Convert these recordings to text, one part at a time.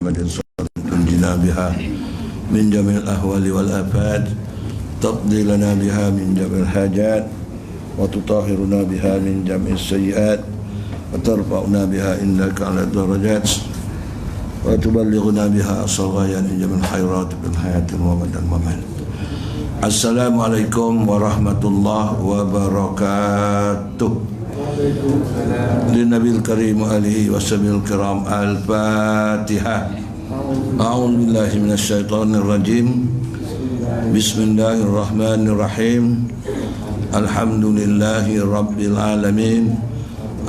محمد صلى الله عليه وسلم تنجنا بها من جميع الأهوال والآفات تقضي لنا بها من جميع الحاجات وتطهرنا بها من جميع السيئات وترفعنا بها إنك على الدرجات وتبلغنا بها أقصى الغايات من جميع الخيرات في الحياة وبعد الممات. Assalamualaikum warahmatullahi wabarakatuh. Linabil karim alihi wassabil kiram. Al-Fatihah. A'udzu billahi minasyaitonir rajim. Bismillahirrahmanirrahim. Alhamdulillahi rabbil alamin.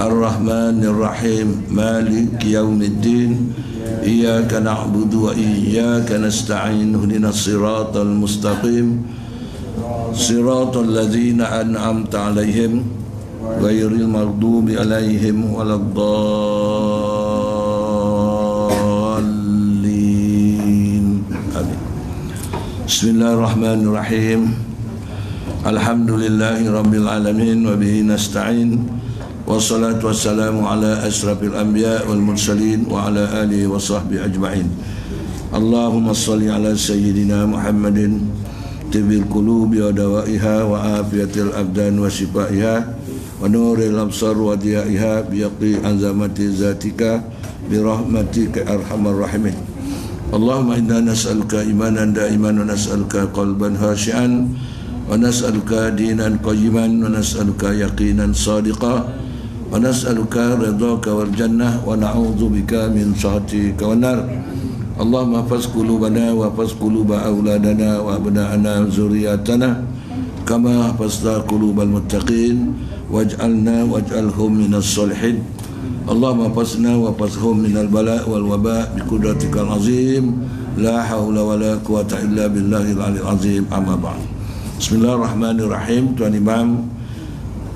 Ar-Rahmanir Rahim. Maliki yaumiddin. Iyyaka na'budu wa iyyaka nasta'in. Ihdinas siratal mustaqim. Siratal ladzina an'amta 'alaihim ghairil maghdubi 'alaihim waladdallin. Amin. Bismillahirrahmanirrahim. Alhamdulillahi rabbil alamin wa bihi nasta'in. Wassalatu wassalamu ala asrafil anbiya wal mursalin wa ala alihi wa sahbihi ajma'in. Allahumma salli ala sayyidina Muhammadin tibil qulubi wa dawaiha wa afiyatil abdan wa shifaiha wa nuril absar wa diyaiha biyaqi anzamati zatika birahmatika arhamar rahimin. Allahumma inna nas'aluka imanan da'iman wa nas'aluka qalban khashi'an wa nas'aluka dinan qayyiman wa nas'aluka yaqinan sadiqa wa nas'aluka ridhaka wal jannah wa na'udzubika min sakhatika wan nar. Allahumma hafaz qulubana wa hafaz quluba auladana wa abna'ana zurriyatana kama hafazta qulubal muttaqin waj'alna waj'alhum minas solihin. Allahumma hafazna wa hafazhum minal bala' wal waba' bi qudratikal azim la haula wala quwata illa billahil aliyil azim. Amma ba'd. Bismillahirrahmanirrahim. Tuan Imam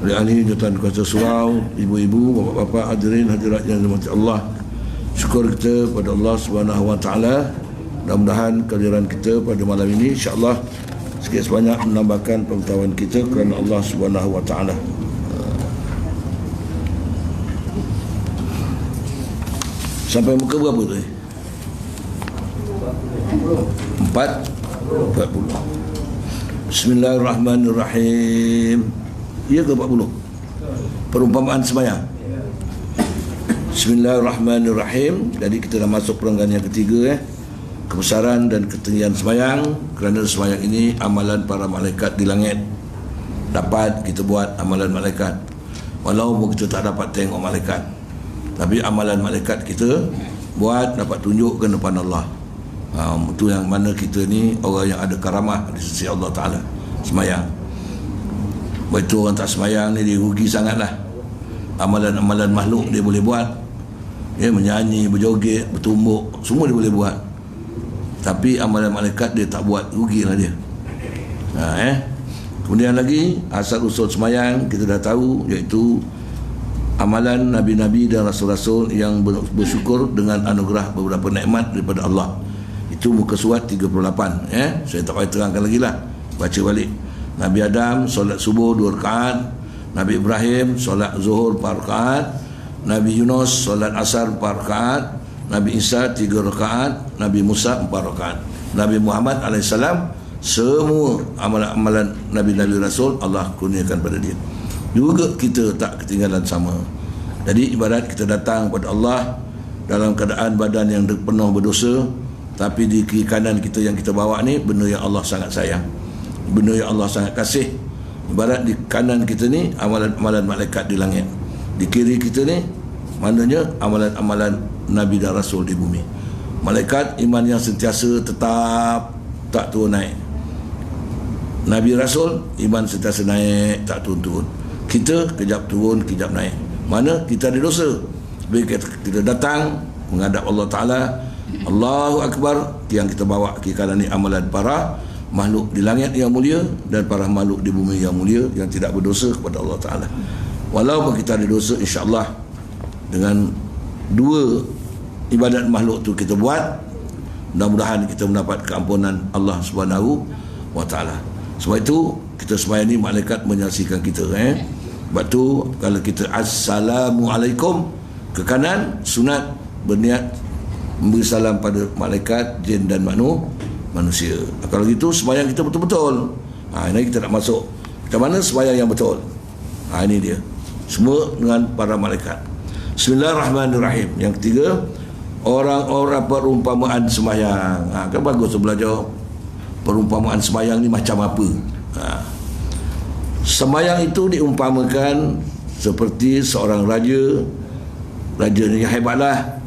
Ali Jutaan Kuasa Surau, ibu-ibu, bapa-bapa, hadirin hadirat yang dirahmati Allah, syukur kita pada Allah Subhanahu wa taala. Mudah-mudahan kehadiran kita pada malam ini insya-Allah sikit sebanyak menambahkan pengetahuan kita kerana Allah Subhanahu wa taala. Sampai muka berapa tu? 40. Bismillahirrahmanirrahim. Ya ke 40? Perumpamaan sembahyang. Bismillahirrahmanirrahim. Jadi kita dah masuk perenggan yang ketiga, kebesaran dan ketinggian sembahyang. Kerana sembahyang ini amalan para malaikat di langit. Dapat kita buat amalan malaikat walaupun kita tak dapat tengok malaikat, tapi amalan malaikat kita buat dapat tunjukkan depan Allah. Itu yang mana kita ni orang yang ada karamah di sisi Allah Ta'ala. Sembahyang. Betul, orang tak sembahyang ni dia rugi sangatlah. Amalan-amalan makhluk dia boleh buat, dia menyanyi, berjoget, bertumbuk, semua dia boleh buat, tapi amalan malaikat dia tak buat, rugilah dia. Kemudian lagi asal usul sembahyang kita dah tahu, iaitu amalan nabi-nabi dan rasul-rasul yang bersyukur dengan anugerah beberapa nikmat daripada Allah. Itu muka surat 38. Saya tak payah terangkan lagi lah, baca balik. Nabi Adam solat subuh 2 rakaat, Nabi Ibrahim solat zuhur 4 rakaat, Nabi Yunus solat asar 4 rakaat, Nabi Isa 3 rakaat, Nabi Musa 4 rakaat. Nabi Muhammad AS semua amalan-amalan Nabi-Nabi Rasul Allah kurniakan pada dia. Juga kita tak ketinggalan sama. Jadi ibarat kita datang kepada Allah dalam keadaan badan yang penuh berdosa, tapi di kiri kanan kita yang kita bawa ni benda yang Allah sangat sayang, benda yang Allah sangat kasih. Ibarat di kanan kita ni amalan-amalan malaikat di langit, di kiri kita ni maknanya amalan-amalan Nabi dan Rasul di bumi. Malaikat iman yang sentiasa tetap, tak turun naik. Nabi Rasul iman sentiasa naik, tak turun-turun. Kita kejap turun, kejap naik. Mana kita ada dosa, bila kita datang menghadap Allah Ta'ala, Allahu Akbar, yang kita bawa kiri kanan ni amalan para makhluk di langit yang mulia dan para makhluk di bumi yang mulia yang tidak berdosa kepada Allah Ta'ala. Walaupun kita ada dosa, insya-Allah dengan dua ibadat makhluk tu kita buat, mudah-mudahan kita mendapat keampunan Allah Subhanahu wa Ta'ala. Sebab itu kita sembahyang ni malaikat menyaksikan kita. Sebab tu kalau kita Assalamualaikum ke kanan, sunat berniat memberi salam pada malaikat, jin dan manusia. Kalau gitu sembahyang kita betul-betul. Ini kita nak masuk macam mana sembahyang yang betul. Ini dia. Semua dengan para malaikat. Bismillahirrahmanirrahim. Yang ketiga, orang-orang perumpamaan sembahyang. Kan bagus belajar perumpamaan sembahyang ni macam apa. Sembahyang itu diumpamakan seperti seorang raja yang hebatlah,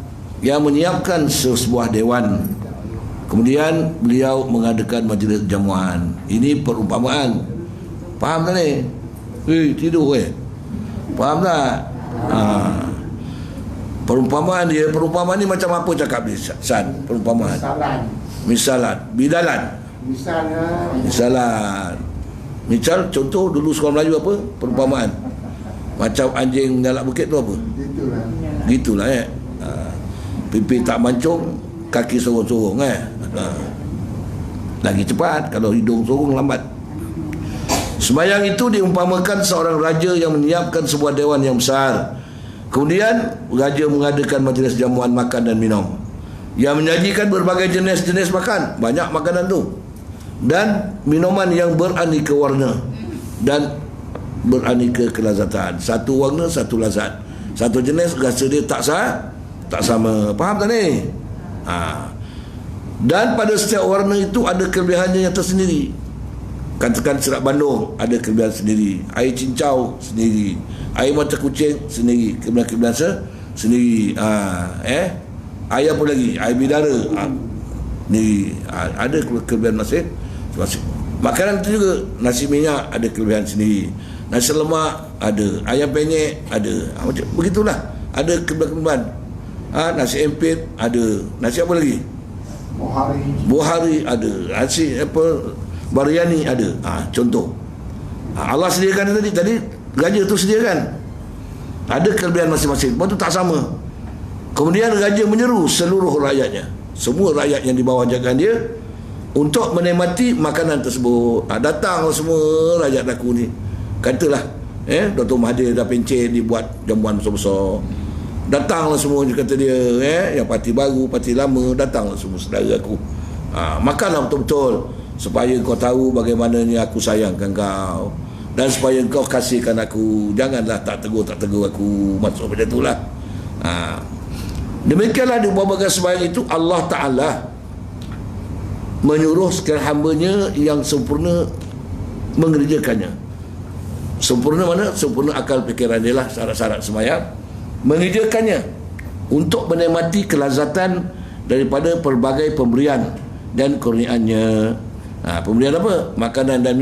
yang menyiapkan sebuah dewan. Kemudian beliau mengadakan majlis jamuan. Ini perumpamaan. Faham tak ni? Tidur faham tak? Perumpamaan ni macam apa cakap ni, San? Perumpamaan. Misalan. Bidalan. Misalan. Misal contoh dulu sekolah Melayu apa? Perumpamaan. Macam anjing dalam bukit tu apa? Gitulah pipi tak mancung, kaki sorong-sorong lagi cepat, kalau hidung sorong lambat. Sembahyang itu diumpamakan seorang raja yang menyiapkan sebuah dewan yang besar. Kemudian raja mengadakan majlis jamuan makan dan minum, yang menyajikan berbagai jenis-jenis makan, banyak makanan tu, dan minuman yang beraneka warna dan beraneka kelazatan. Satu warna, satu lazat. Satu jenis rasa dia tak sama. Faham tak ni? Dan pada setiap warna itu ada kelebihannya yang tersendiri. Katakan serat Bandung ada kelebihan sendiri, air cincau sendiri, air mata kucing sendiri, kelebihan sendiri. Air apa lagi? Air bidara ni ada kelebihan masing-masing. Makanan itu juga, nasi minyak ada kelebihan sendiri, nasi lemak ada, ayam penyet ada, macam begitulah, ada kelebihan. Nasi empit ada, nasi apa lagi? Buhari ada, nasi apa, biryani ada. Contoh. Allah sediakan tadi raja tu sediakan. Ada kelebihan masing-masing. Lepas tu tak sama. Kemudian raja menyeru seluruh rakyatnya, semua rakyat yang di bawah jagaan dia, untuk menikmati makanan tersebut. Datanglah semua rakyat aku ni. Katalah Dr. Mahathir dah pencen dibuat jamuan besar-besar. Datanglah semua, kata dia, yang parti baru, parti lama, datanglah semua saudara aku. Makanlah betul-betul, supaya kau tahu bagaimana ni aku sayangkan kau, dan supaya kau kasihkan aku. Janganlah tak tegur aku. Maksud macam itulah. Demikianlah di berbagai sembahyang itu Allah Ta'ala menyuruh sekalian hambanya yang sempurna mengerjakannya. Sempurna mana? Sempurna akal fikiran dia lah, syarat-syarat sembahyang, mengerjakannya untuk menikmati kelazatan daripada pelbagai pemberian dan kurniaannya. Pemberian apa? Makanan dan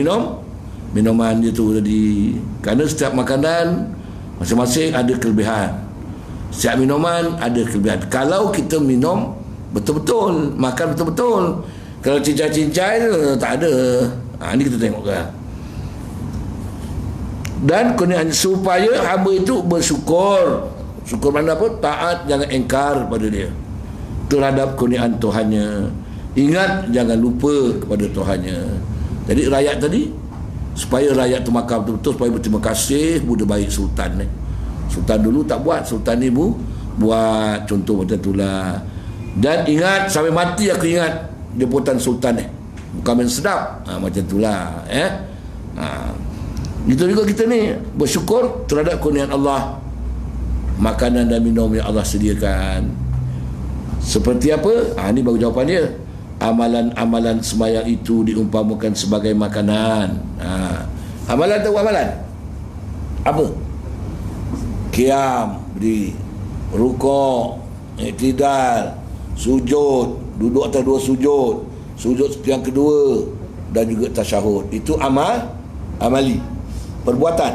minuman itu tadi. Kerana setiap makanan masing-masing ada kelebihan, setiap minuman ada kelebihan. Kalau kita minum betul-betul, makan betul-betul, kalau cincai-cincai tak ada. Ini kita tengok kan. Dan kurniaan supaya hamba itu bersyukur. Syukur mana apa? Taat, jangan engkar pada dia terhadap kurniaan Tuhannya. Ingat, jangan lupa kepada Tuhannya. Jadi rakyat tadi, supaya rakyat tu makan betul-betul, supaya berterima kasih budak baik Sultan ni. Sultan dulu tak buat, Sultan ni buat. Contoh macam itulah. Dan ingat, sampai mati aku ingat jemputan Sultan ni, bukan main sedap. Macam itulah. Itu juga kita ni bersyukur terhadap kurniaan Allah, makanan dan minum yang Allah sediakan. Seperti apa? Ini baru jawapan dia. Amalan-amalan sembahyang itu diumpamakan sebagai makanan. Amalan tahu amalan? Apa? Qiyam, berdiri, rukuk, iktidal, sujud, duduk atas dua sujud, sujud yang kedua, dan juga tasyahud. Itu amali, perbuatan.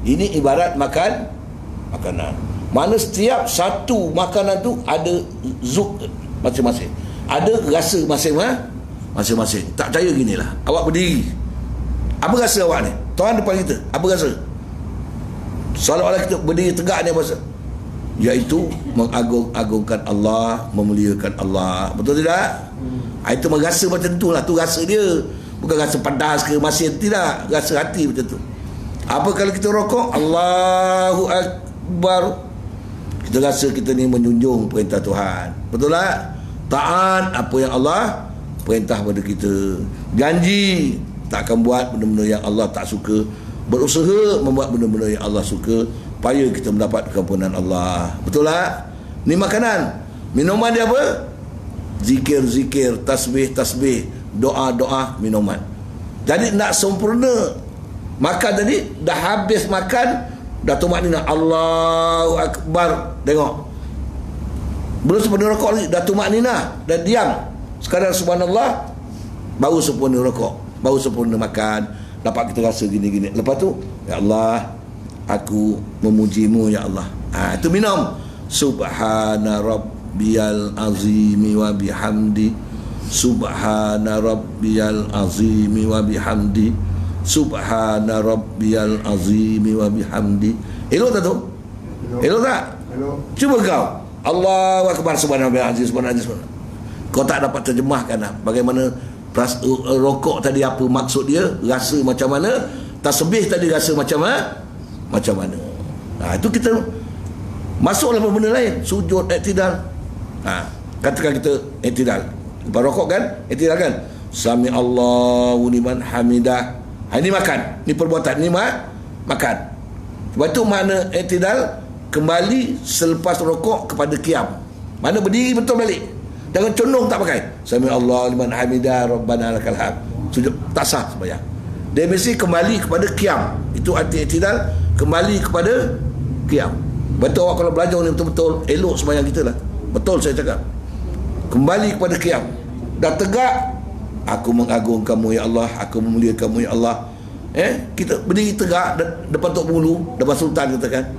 Ini ibarat makanan. Mana setiap satu makanan tu ada zuk masing-masing, ada rasa masing-masing. Tak percaya ginilah, awak berdiri, apa rasa awak ni? Tuhan depan kita, apa rasa? Seolah-olah kita berdiri tegak ni, apa rasa? Iaitu mengagung-agungkan Allah, memuliakan Allah. Betul tidak? Itu merasa macam tu lah. Tu rasa dia, bukan rasa padas ke masin, tidak. Rasa hati macam tu. Apa kalau kita rokok? Allahu Akbar, kita rasa kita ni menjunjung perintah Tuhan. Betul tak? taat apa yang Allah perintah pada kita, janji tak akan buat benda-benda yang Allah tak suka, berusaha membuat benda-benda yang Allah suka supaya kita mendapat keampunan Allah. Betul tak? Ni makanan. Minuman dia apa? Zikir-zikir, tasbih-tasbih, doa-doa, minuman. Jadi nak sempurna. Makan tadi dah habis makan, dah tumakninah, Allahu Akbar. Tengok, belum sempurna rokok lagi, dah tumakninah, dah diam. Sekarang subhanallah, baru sempurna rokok, baru sempurna makan, dapat kita rasa gini-gini. Lepas tu, ya Allah, aku memujimu ya Allah. Itu minum. Subhana rabbiyal azimi wa bihamdi, subhana rabbiyal azimi wa bihamdi, subhana rabbiyal azimi wa bihamdi. Elok tak tu? Elok tak? Elok. Cuba kau, Allahu Akbar, subhana rabbiyal azim, subhana azim. Kau tak dapat terjemahkan lah bagaimana rokok tadi apa maksud dia, rasa macam mana, tasbih tadi rasa macam mana. Itu kita masuklah benda lain, sujud, iktidal. Katakan kita iktidal, lepas rokok kan, iktidal kan, sami Allahu liman hamidah. Ini makan, ini perbuatan, ini makan. Lepas tu mana iktidal, kembali selepas rokok kepada qiyam. Mana berdiri betul balik, jangan condong tak pakai sami Allahu liman hamidah rabbana lakal hamd, sujud tak sah sembahyang. Dia mesti kembali kepada qiyam. Itu arti iktidal, kembali kepada qiyam. Betul awak kalau belajar ni betul-betul elok sembahyang kita lah. Betul saya cakap, kembali kepada qiyam. Dah tegak, aku mengagungkanmu ya Allah, aku memuliakanmu ya Allah. Kita berdiri tegak depan Tok Bulu, depan Sultan katakan.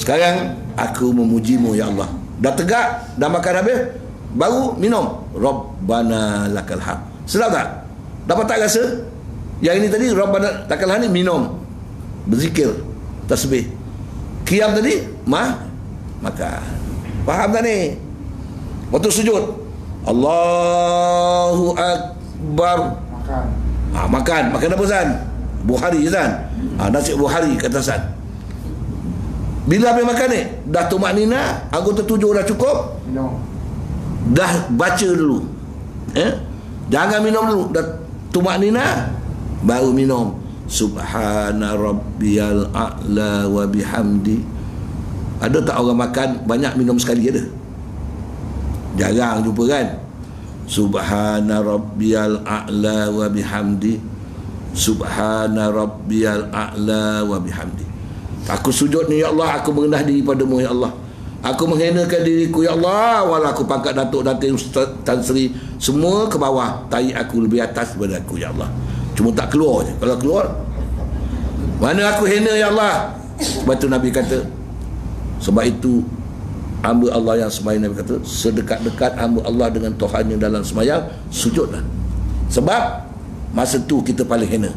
Sekarang aku memujimu ya Allah. Dah tegak, dah makan habis, baru minum Rabbana lakal hamd. Sedap tak? Dapat tak rasa? Yang ini tadi Rabbana lakal hamd ni minum, berzikir, tasbih. Qiyam tadi makan. Faham tak ni? Waktu sujud, Allahu Akbar, makan. Makan apa Zan? Buhari Zan. Nasi Buhari kata Zan. Bila habis makan ni, dah tumakninah, anggota tujuh dah cukup, dah baca dulu, jangan minum dulu, dah tumakninah baru minum. Subhana rabbiyal a'la wa bihamdi. Ada tak orang makan banyak minum sekali? Ada? Jarang jumpa kan? Subhana rabbiyal a'la wa bihamdi, subhana rabbiyal a'la wa bihamdi. Aku sujud ni ya Allah, aku merendah diri padamu ya Allah, aku menghinakan diriku ya Allah, walau aku pangkat Datuk Datin Tan Sri, semua ke bawah, tahi aku lebih atas daripada aku ya Allah. Cuma tak keluar je. Kalau keluar, mana aku hina ya Allah. Sebab itu Nabi kata, sebab itu hamba Allah yang sembahyang, Nabi kata, sedekat-dekat hamba Allah dengan Tuhannya dalam sembahyang, sujudlah. Sebab masa tu kita paling hina.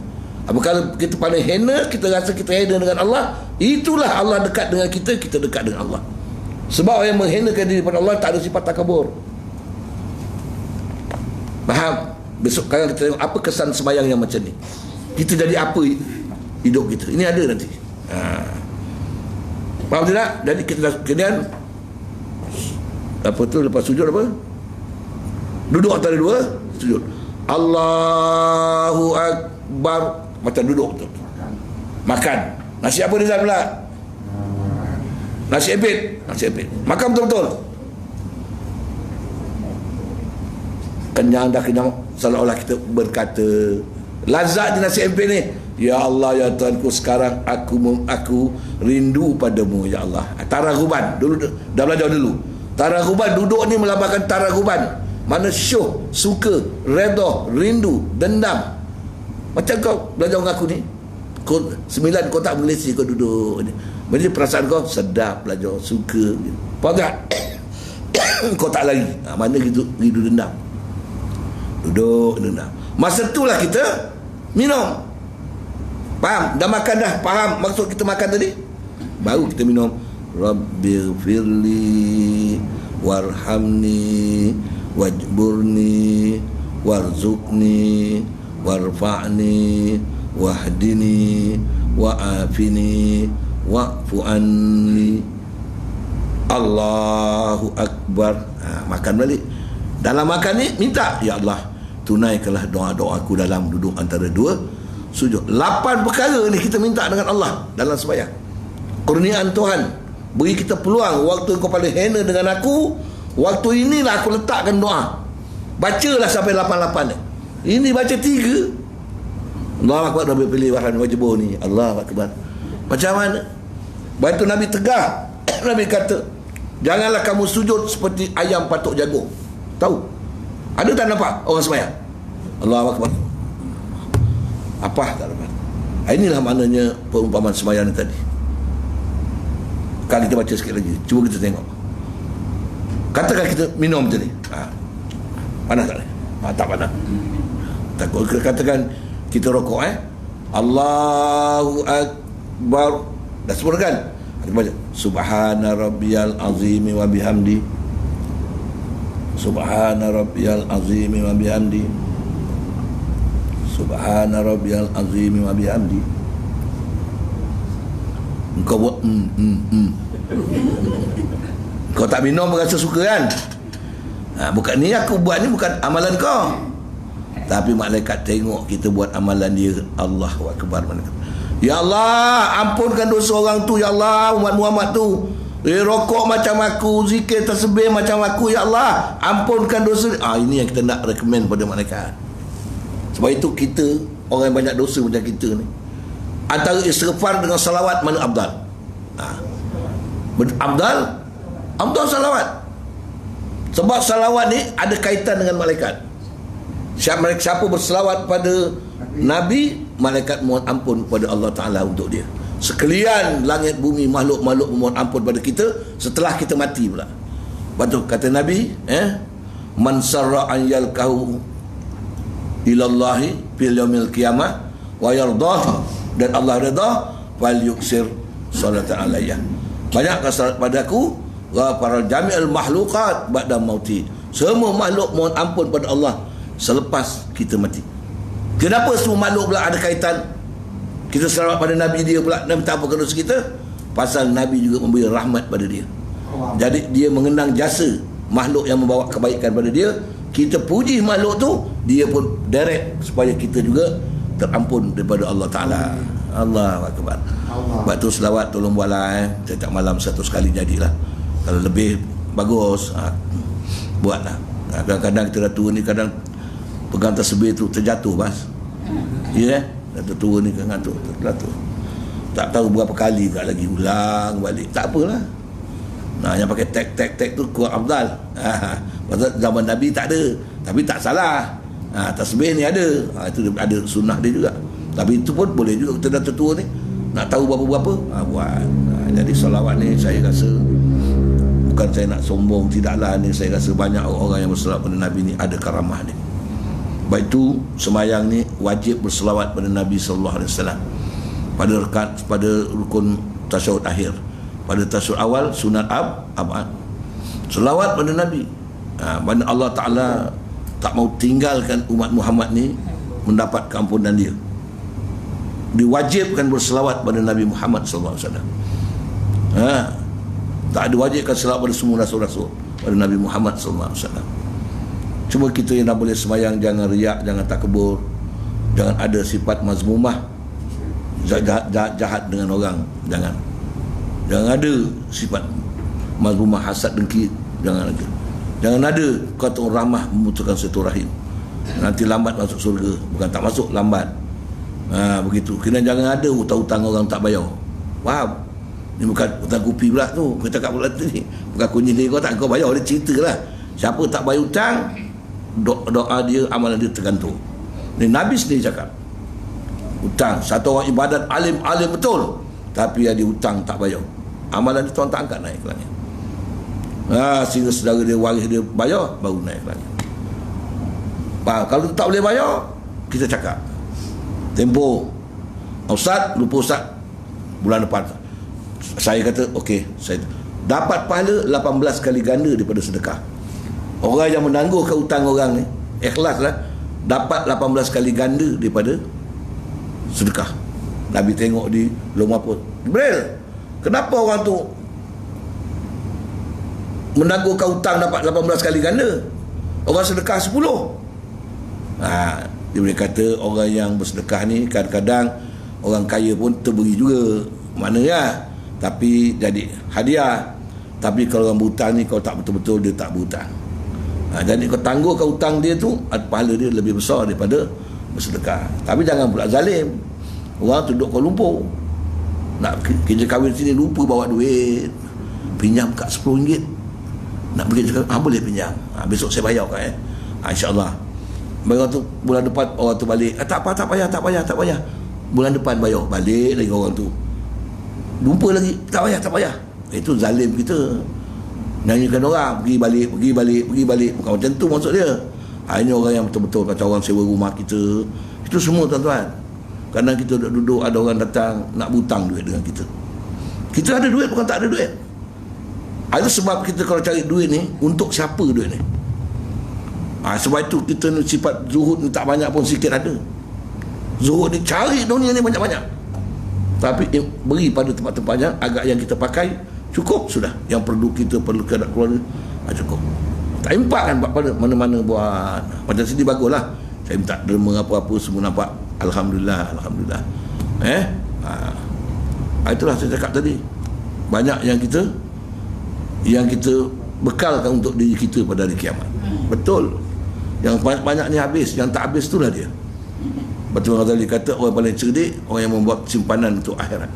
Apabila kita paling hina, kita rasa kita hina dengan Allah, itulah Allah dekat dengan kita, kita dekat dengan Allah. Sebab orang yang menghinakan diri pada Allah tak ada sifat takabur. Faham? Besok kalau kita tengok apa kesan sembahyang yang macam ni, kita jadi apa hidup kita. Ini ada nanti. Faham tidak? Jadi kita dah, kemudian apa tu, lepas sujud apa? Duduk antara dua sujud. Allahu Akbar, macam duduk tu. Makan. Nasi apa dia pula? Nasi empit. Makan betul-betul. Kenyang dah kenyang, seolah-olah kita berkata, lazat di nasi empit ni, ya Allah ya Tuhanku, sekarang aku rindu padamu ya Allah. Taraguban dulu, dah belajar dulu. Taraguban, duduk ni melambangkan taraguban. Mana syuh, suka, redha, rindu, dendam. Macam kau belajar dengan aku ni, kau 9 kau tak Malaysia, kau duduk ni, jadi perasaan kau sedap, belajar, suka. Faham tak? Kau tak lari. Mana rindu dendam, duduk dendam. Masa itulah kita minum. Faham? Dah makan dah, faham maksud kita makan tadi, baru kita minum. Rabbighfirli warhamni wajburni warzuqni warfa'ni wahdini wa'afini wa'fu anni. Allahu Akbar. Makan balik. Dalam makan ni minta, ya Allah, tunaikanlah doa-doa aku dalam duduk antara dua sujud. 8 perkara ni kita minta dengan Allah dalam sembahyang. Kurniaan Tuhan, beri kita peluang. Waktu kau paling hina dengan aku, waktu inilah aku letakkan doa. Bacalah sampai 88 ni. Ini baca 3. Allah Akbar, Nabi pilih wahan wajibur ni. Allah Akbar. Macam mana? Lepas tu Nabi tegah. Nabi kata, janganlah kamu sujud seperti ayam patuk jagung. Tahu? Ada tak nampak orang sembahyang? Allah Akbar. Apa tak dapat? Inilah maknanya perumpamaan sembahyang ni tadi. Kalau kita baca sikit lagi, cuba kita tengok. Katakan kita minum macam ni. Panas tak ni? Tak panas. Takut katakan kita rokok Allahu Akbar. Dah sempurna kan? Kita baca Subhana Rabbiyal Azimi wa bihamdi. Subhana Rabbiyal Azimi wa bihamdi. Subhana Rabbiyal Azimi wa bihamdi. Engkau buat Kau tak minum rasa suka kan? Bukan ni aku buat ni, bukan amalan kau. Tapi malaikat tengok kita buat amalan dia. Allahu Akbar. Ya Allah, ampunkan dosa orang tu. Ya Allah, umat Muhammad tu rokok macam aku, zikir tasbih macam aku. Ya Allah, ampunkan dosa. Ini yang kita nak recommend pada malaikat. Sebab itu kita, orang yang banyak dosa macam kita ni, antara istighfar dengan salawat, mana afdal? Afdal salawat. Sebab salawat ni ada kaitan dengan malaikat. Siapa berselawat pada Nabi, malaikat mohon ampun pada Allah Ta'ala untuk dia. Sekalian langit bumi, makhluk-makhluk mohon ampun pada kita setelah kita mati pula. Lepas tu kata Nabi, man sarra an yalqahu ilallahi fil yaumil qiyamah wa yardah, dan Allah redha, fal yuksir salatan alayya. Banyakkan salat padaku wa para jami'al makhluqat ba'da mauti. Semua makhluk mohon ampun pada Allah selepas kita mati. Kenapa semua makhluk pula ada kaitan? Kita selawat pada Nabi dia pula, Nabi tak apa dosa kita? Pasal Nabi juga memberi rahmat pada dia. Jadi dia mengenang jasa makhluk yang membawa kebaikan pada dia. Kita puji makhluk tu, dia pun direct supaya kita juga terampun daripada Allah Ta'ala. Allahu Akbar. Sebab tu selawat tolong buatlah setiap malam 1 sekali jadilah. Kalau lebih bagus, buatlah. Kadang-kadang kita dah tua ni, kadang pegang tasbih tu terjatuh bas. Ya, dah tua ni kan tu terjatuh. Tak tahu berapa kali tak lagi ulang balik. Tak apalah. Yang pakai tek tu kurang afdal. Pasal zaman Nabi tak ada, tapi tak salah. Tasbih ni ada. Itu ada sunnah dia juga. Tapi itu pun boleh juga kita dah tertua ni, nak tahu berapa-berapa, buat. Jadi salawat ni saya rasa, bukan saya nak sombong, tidaklah, ni saya rasa banyak orang yang berselawat pada Nabi ni ada karamah ni. Baik itu semayang ni wajib berselawat pada Nabi sallallahu alaihi wasallam pada rukun tasyahud akhir. Pada tasyahud awal sunat abad. Selawat pada Nabi. Mana Allah Ta'ala tak mau tinggalkan umat Muhammad ni mendapat keampunan dia. Diwajibkan berselawat pada Nabi Muhammad sallallahu alaihi wasallam. Tak ada wajibkan selawat pada semua rasul-rasul, pada Nabi Muhammad sallallahu alaihi wasallam. Cuma kita yang dah boleh semayang, jangan riak, jangan takabur, jangan ada sifat mazmumah, jahat dengan orang, jangan ada sifat mazmumah, hasad, dengki, jangan ada kata rahmah memutuskan silaturahim. Nanti lambat masuk surga. Bukan tak masuk, lambat. Begitu. Kena jangan ada hutang-hutang orang tak bayar. Faham? Ni bukan hutang kopi pula tu. Kita cakap pula tu ni. Bukan kunci dia kau tak kau bayar. Dia cerita lah. Siapa tak bayar hutang, doa dia, amalan dia tergantung. Ni Nabi sendiri cakap. Hutang. Satu orang ibadat alim betul, tapi ada hutang tak bayar. Amalan dia Tuhan tak angkat naik ke langit. Sehingga saudara dia, waris dia bayar, baru naik ke langit. Kalau tak boleh bayar, kita cakap tempoh, Ustaz, lupa Ustaz, bulan depan saya kata okey, saya dapat pahala 18 kali ganda daripada sedekah. Orang yang menangguhkan hutang orang ni, ikhlaslah, dapat 18 kali ganda daripada sedekah. Nabi tengok di lomah pun, Jibril, kenapa orang tu menangguhkan hutang dapat 18 kali ganda? Orang sedekah 10. Dia boleh kata orang yang bersedekah ni kadang-kadang orang kaya pun terberi juga. Maknanya, tapi jadi hadiah. Tapi kalau orang berhutang ni, kalau tak betul-betul dia tak berhutang. Jadi kau tangguhkan hutang dia tu, pahala dia lebih besar daripada bersedekah. Tapi jangan pula zalim. Orang tu duduk Kuala Lumpur, nak kerja kahwin sini, lupa bawa duit, pinjam kat RM10, nak pergi kerja kahwin, boleh pinjam, besok saya bayar kan, insyaAllah. Baru tu bulan depan orang tu balik, tak payah, bulan depan bayar, balik lagi orang tu, lupa lagi, tak payah. Itu zalim kita, nyanyikan orang, pergi balik, bukan macam tu maksud dia. Ini orang yang betul-betul macam orang sewa rumah kita. Itu semua tuan-tuan. Kadang kita duduk, ada orang datang nak butang duit dengan kita. Kita ada duit, bukan tak ada duit. Ada sebab kita kalau cari duit ni, untuk siapa duit ni? Sebab itu kita ni sifat zuhud ni tak banyak pun, sikit ada. Zuhud ni cari dunia ni banyak-banyak, tapi beri pada tempat-tempatnya, agak yang kita pakai cukup sudah. Yang perlu kita perlukan keluarga cukup. Tak impak kan pada mana-mana buat. Macam sini baguslah. Saya minta derma apa-apa semua nampak. Alhamdulillah. Itulah saya cakap tadi. Banyak yang kita bekalkan untuk diri kita pada hari kiamat. Betul. Yang banyak ni habis, yang tak habis itulah dia. Betul Ghazali kata orang paling cerdik orang yang membuat simpanan untuk akhirat.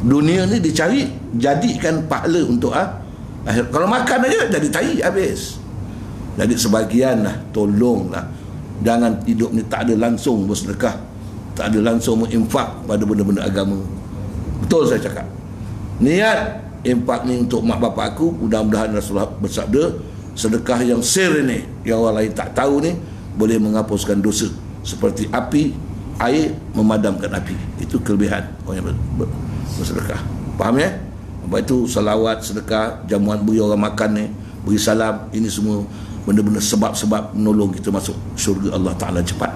Dunia ni dicari, jadikan pahala untuk akhirat. Kalau makan aja jadi tai habis. Jadi sebagian lah, tolonglah. Jangan hidup ni tak ada langsung bersedekah, tak ada langsung menginfak pada benda-benda agama. Betul saya cakap. Niat infak ni untuk mak bapak aku, mudah-mudahan Rasulullah bersabda, sedekah yang sir ni, yang orang lain tak tahu ni, boleh menghapuskan dosa. Seperti api, air memadamkan api. Itu kelebihan orang yang bersedekah. Faham ya? Sebab itu salawat, sedekah, jamuan beri orang makan ni, beri salam, ini semua benda-benda sebab-sebab menolong kita masuk syurga Allah Ta'ala cepat.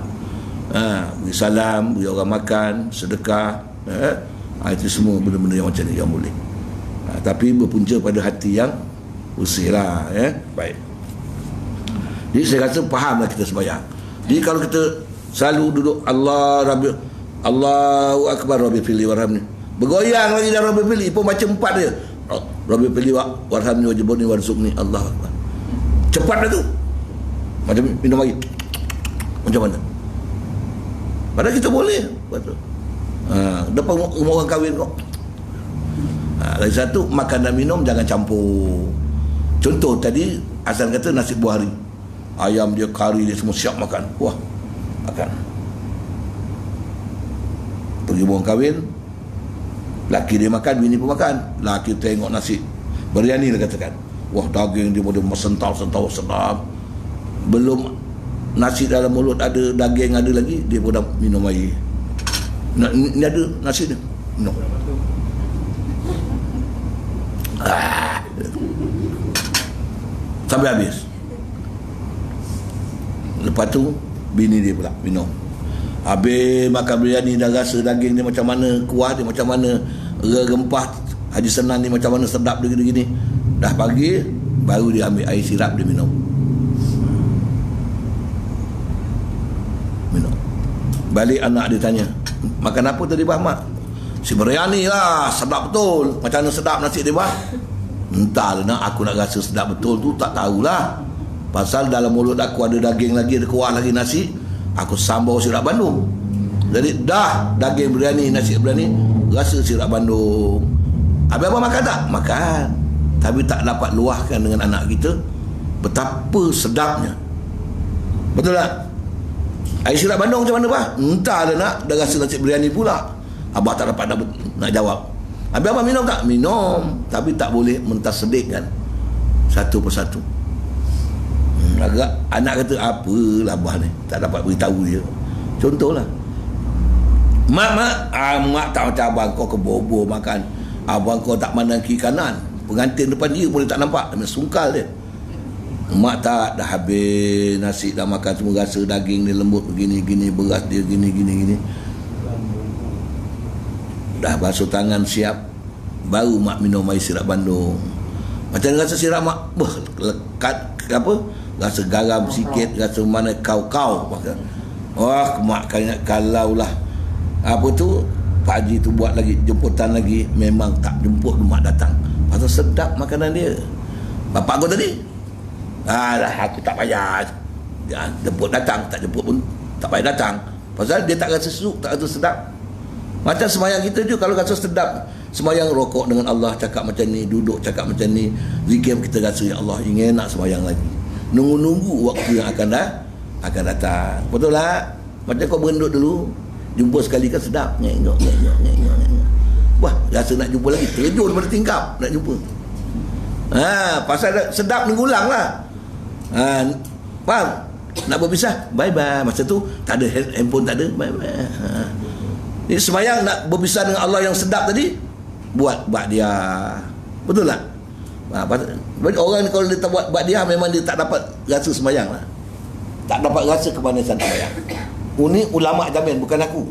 Beri salam, beri orang makan, sedekah, itu semua benda-benda yang macam ni yang boleh. Tapi berpunca pada hati yang bersih lah. Baik. Jadi saya rasa fahamlah kita sembahyang. Jadi kalau kita selalu duduk Allahu Akbar, Rabbi fili warhamni, bergoyang lagi dah Rabbi fili pun macam 4 dia. Rabbi fili warhamni wajibuni warzuqni, Allahu Akbar. Cepat dah tu. Macam minum air. Macam mana? Padahal kita boleh. Betul. Depan rumah orang kahwin kok. Lagi satu, makan dan minum jangan campur. Contoh tadi Hasan kata nasi buah hari, ayam dia, kari dia semua siap makan. Wah, makan. Pergi orang kahwin, laki dia makan, bini pun makan. Laki tengok nasi biryani dia katakan, wah daging dia boleh sental-sental sedap. Belum nasi dalam mulut ada, daging ada lagi, dia pun dah minum air. Ini ada nasi dia, minum. Sampai habis. Lepas tu bini dia pula minum. Habis makan biryani dah rasa daging dia macam mana, kuah dia macam mana, rempah Haji Senan ni macam mana sedap dia gini-gini. Dah pagi baru dia ambil air sirap dia minum. Balik anak dia tanya, makan apa tadi bah mak? Si biryani lah, sedap betul. Macam mana sedap nasi dia bah? Entahlah nak, aku nak rasa sedap betul tu tak tahulah. Pasal dalam mulut aku ada daging lagi, ada kuah lagi nasi, aku sambal sirap Bandung. Jadi dah daging biryani, nasi biryani, rasa sirap Bandung. Habis apa makan tak? Makan. Tapi tak dapat luahkan dengan anak kita betapa sedapnya. Betul tak? Air sirap Bandung macam mana bah? Entahlah nak, dah rasa nasi biryani pula. Abah tak dapat nak jawab. Habis abang minum tak? Minum. Tapi tak boleh mentasdik kan, satu persatu. Agak anak kata apalah abah ni, tak dapat beritahu dia. Contohlah, mak tak macam abang kau kebobo makan. Abang kau tak pandang kiri kanan, pengantin depan dia boleh tak nampak, sungkal dia. Mak tak, dah habis nasi dah makan semua, rasa daging ni lembut begini-gini, beras dia gini-gini. Dah basuh tangan siap, baru mak minum air sirap Bandung. Macam rasa sirap mak lekat apa, rasa garam sikit, rasa mana kau-kau. Wah, mak kalau lah apa tu, Pak Haji tu buat lagi jemputan lagi, memang tak jemput mak datang. Pasal sedap makanan dia. Bapak kau tadi, alah aku tak payah jemput datang, tak jemput pun tak payah datang. Pasal dia tak rasa sejuk, tak rasa sedap. Macam sembahyang kita je, kalau rasa sedap, sembahyang rokok dengan Allah, cakap macam ni, duduk cakap macam ni, zikir kita rasa ya Allah ingin nak sembahyang lagi. Nunggu-nunggu waktu yang akan datang. Betul lah. Macam kau berendut dulu, jumpa sekali kan sedap, nyengok. Wah, rasa nak jumpa lagi, terjun pada tingkap nak jumpa. Pasal sedap nunggu ulang lah. Faham? Nak berpisah, bye-bye. Masa tu tak ada handphone, tak ada, bye-bye. Ini sembahyang nak berpisah dengan Allah yang sedap tadi, buat ba'diyah. Betul tak? Orang ni kalau dia tak buat ba'diyah, memang dia tak dapat rasa sembahyang lah. Tak dapat rasa kemanisan sembahyang. Ini ulama jamin, bukan aku.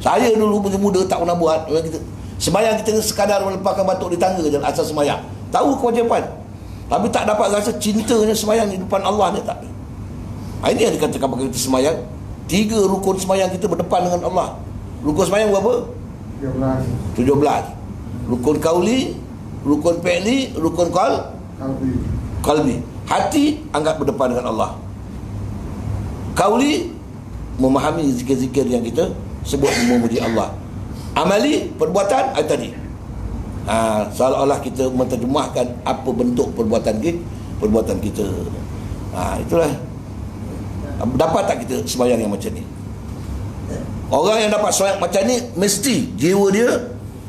Saya dulu pergi muda tak pernah buat. Sembahyang kita sekadar melepaskan batuk di tangga je asal sembahyang. Tahu kewajipan, tapi tak dapat rasa cintanya sembahyang di depan Allah ni, tak. Ini yang dikatakan pakai kita sembahyang. 3 rukun sembahyang kita berdepan dengan Allah. Rukun sembahyang berapa? 17. Rukun kauli, rukun fi'li, rukun qalbi. Hati anggap berdepan dengan Allah. Kauli, memahami zikir-zikir yang kita sebut memuji Allah. Amali, perbuatan tadi. Seolah-olah kita menterjemahkan apa bentuk perbuatan kita. Itulah. Dapat tak kita sembahyang yang macam ni? Orang yang dapat sembahyang macam ni, mesti jiwa dia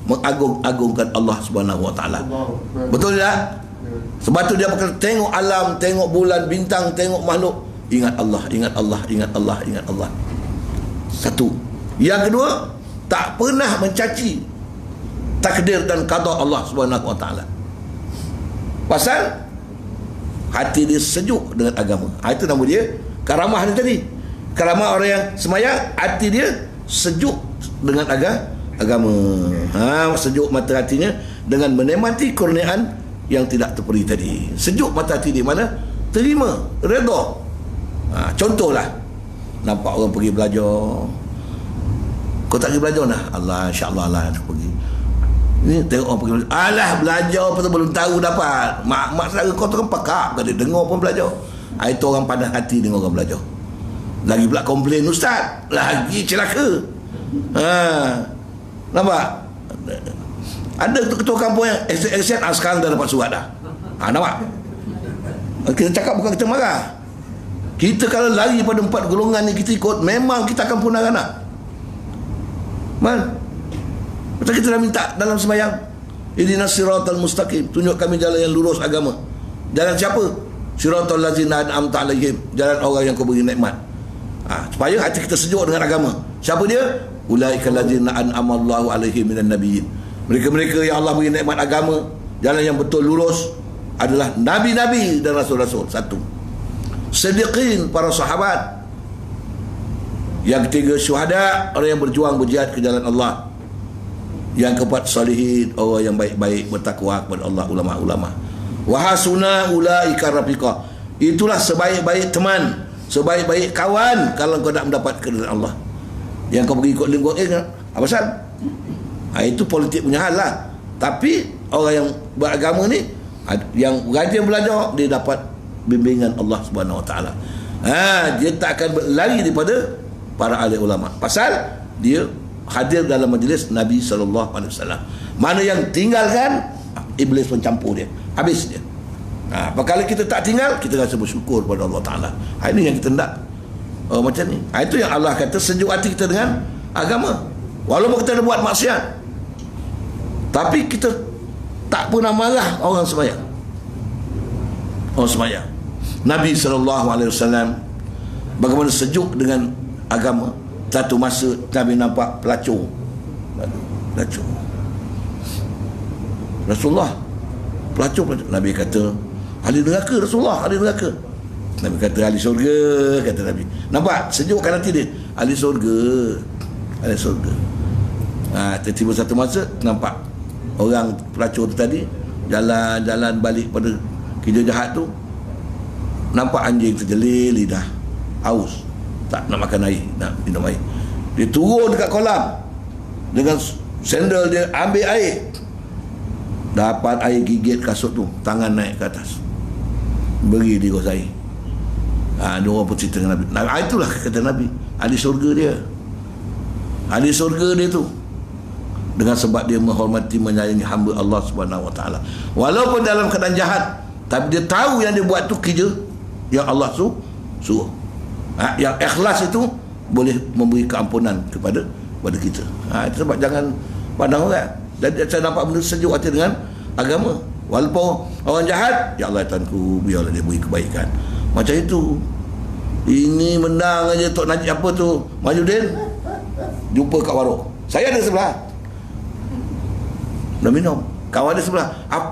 mengagung-agungkan Allah Subhanahu Wa Taala. Betul tak? Sebab tu dia akan tengok alam, tengok bulan, bintang, tengok makhluk, ingat Allah, ingat Allah, ingat Allah, ingat Allah. Satu. Yang kedua, tak pernah mencaci takdir dan qada Allah Subhanahu Wa Taala. Pasal hati dia sejuk dengan agama. Itu nama dia karamah ni tadi. Karamah orang yang sembahyang, hati dia sejuk dengan agama. Sejuk mata hatinya dengan menikmati kurniaan yang tidak terperi tadi. Sejuk mata hati di mana? Terima, redha. Contohlah, nampak orang pergi belajar, kau tak pergi belajar nah? Allah, insya-Allah lah aku pergi. Ni tengok orang pergi belajar. Alah, belajar pasal belum tahu dapat. Mak saudara kau tu kan pakak, dia dengar pun belajar. Itu orang panas hati dengan orang belajar. Lagi pula komplain ustaz, lagi celaka. Nampak? Ada ketua kampung yang aksen, sekarang dah dapat surat dah. Nampak? Kita cakap bukan kita marah. Kita kalau lari pada 4 golongan ni kita ikut, memang kita akan punah anak. Macam kita dah minta dalam sembahyang, ihdinas siratal mustaqim, tunjuk kami jalan yang lurus agama. Jalan siapa? Siratal ladzina an'amta alaihim, jalan orang yang kau beri nikmat. Supaya hati kita sejuk dengan agama. Siapa dia? Ulaikal ladzina an'amallahu alaihim minan nabiyyin. Mereka-mereka yang Allah beri nikmat agama, jalan yang betul lurus adalah nabi-nabi dan rasul-rasul. Satu. Siddiqin, para sahabat. Yang ketiga, syuhada, orang yang berjuang berjihad ke jalan Allah. Yang keempat, salihin, orang yang baik-baik bertakwa kepada Allah, ulama-ulama. Wa hasuna ulaika rafiqa. Itulah sebaik-baik teman, sebaik-baik kawan kalau kau nak mendapat keridhaan Allah. Yang kau pergi ikut lingkup apa pasal? Itu politik punya hal lah. Tapi orang yang beragama ni, yang rajin belajar, dia dapat bimbingan Allah Subhanahu Wa Taala. Dia tak akan berlari daripada para ahli ulama. Pasal dia hadir dalam majlis Nabi sallallahu alaihi wasallam. Mana yang tinggalkan, iblis mencampur dia, habis dia. Apabila kita tak tinggal, kita rasa bersyukur kepada Allah Taala. Ini yang kita nak. Macam ni. Itu yang Allah kata, sejuk hati kita dengan agama. Walaupun kita ada buat maksiat, tapi kita tak pernah marah orang sembahyang. Orang sembahyang. Nabi sallallahu alaihi wasallam bagaimana sejuk dengan agama. Satu masa Nabi nampak pelacur. Rasulullah pelacur. Nabi kata, ahli neraka Rasulullah, ahli neraka. Nabi kata, ahli syurga, kata Nabi. Nampak sejukkan hati dia, ahli syurga, ahli syurga. Tiba-tiba satu masa nampak orang pelacur tu tadi jalan-jalan balik pada kerja jahat tu. nampak anjing terjelir lidah, haus, tak nak makan air, nak minum air. Dia turun dekat kolam dengan sandal dia, ambil air, dapat air, gigit kasut tu, tangan naik ke atas, beri di gos air. Dia orang pun cerita dengan Nabi. Itulah kata Nabi, ahli syurga dia, ahli syurga dia tu, dengan sebab dia menghormati, menyayangi hamba Allah Subhanahu Wa Taala. Walaupun dalam keadaan jahat, tapi dia tahu yang dia buat tu kerja yang Allah suruh. Yang ikhlas itu boleh memberi keampunan kepada kita. Itu sebab jangan pandang orang. Dan saya nampak benda sejuk hati dengan agama. Walaupun orang jahat, ya Allah Tuhanku, biarlah dia beri kebaikan. Macam itu. Ini menang aja Tok Najib apa tu, Majuddin, jumpa kat warung. Saya ada sebelah, dah minum. Kawan dia sebelah,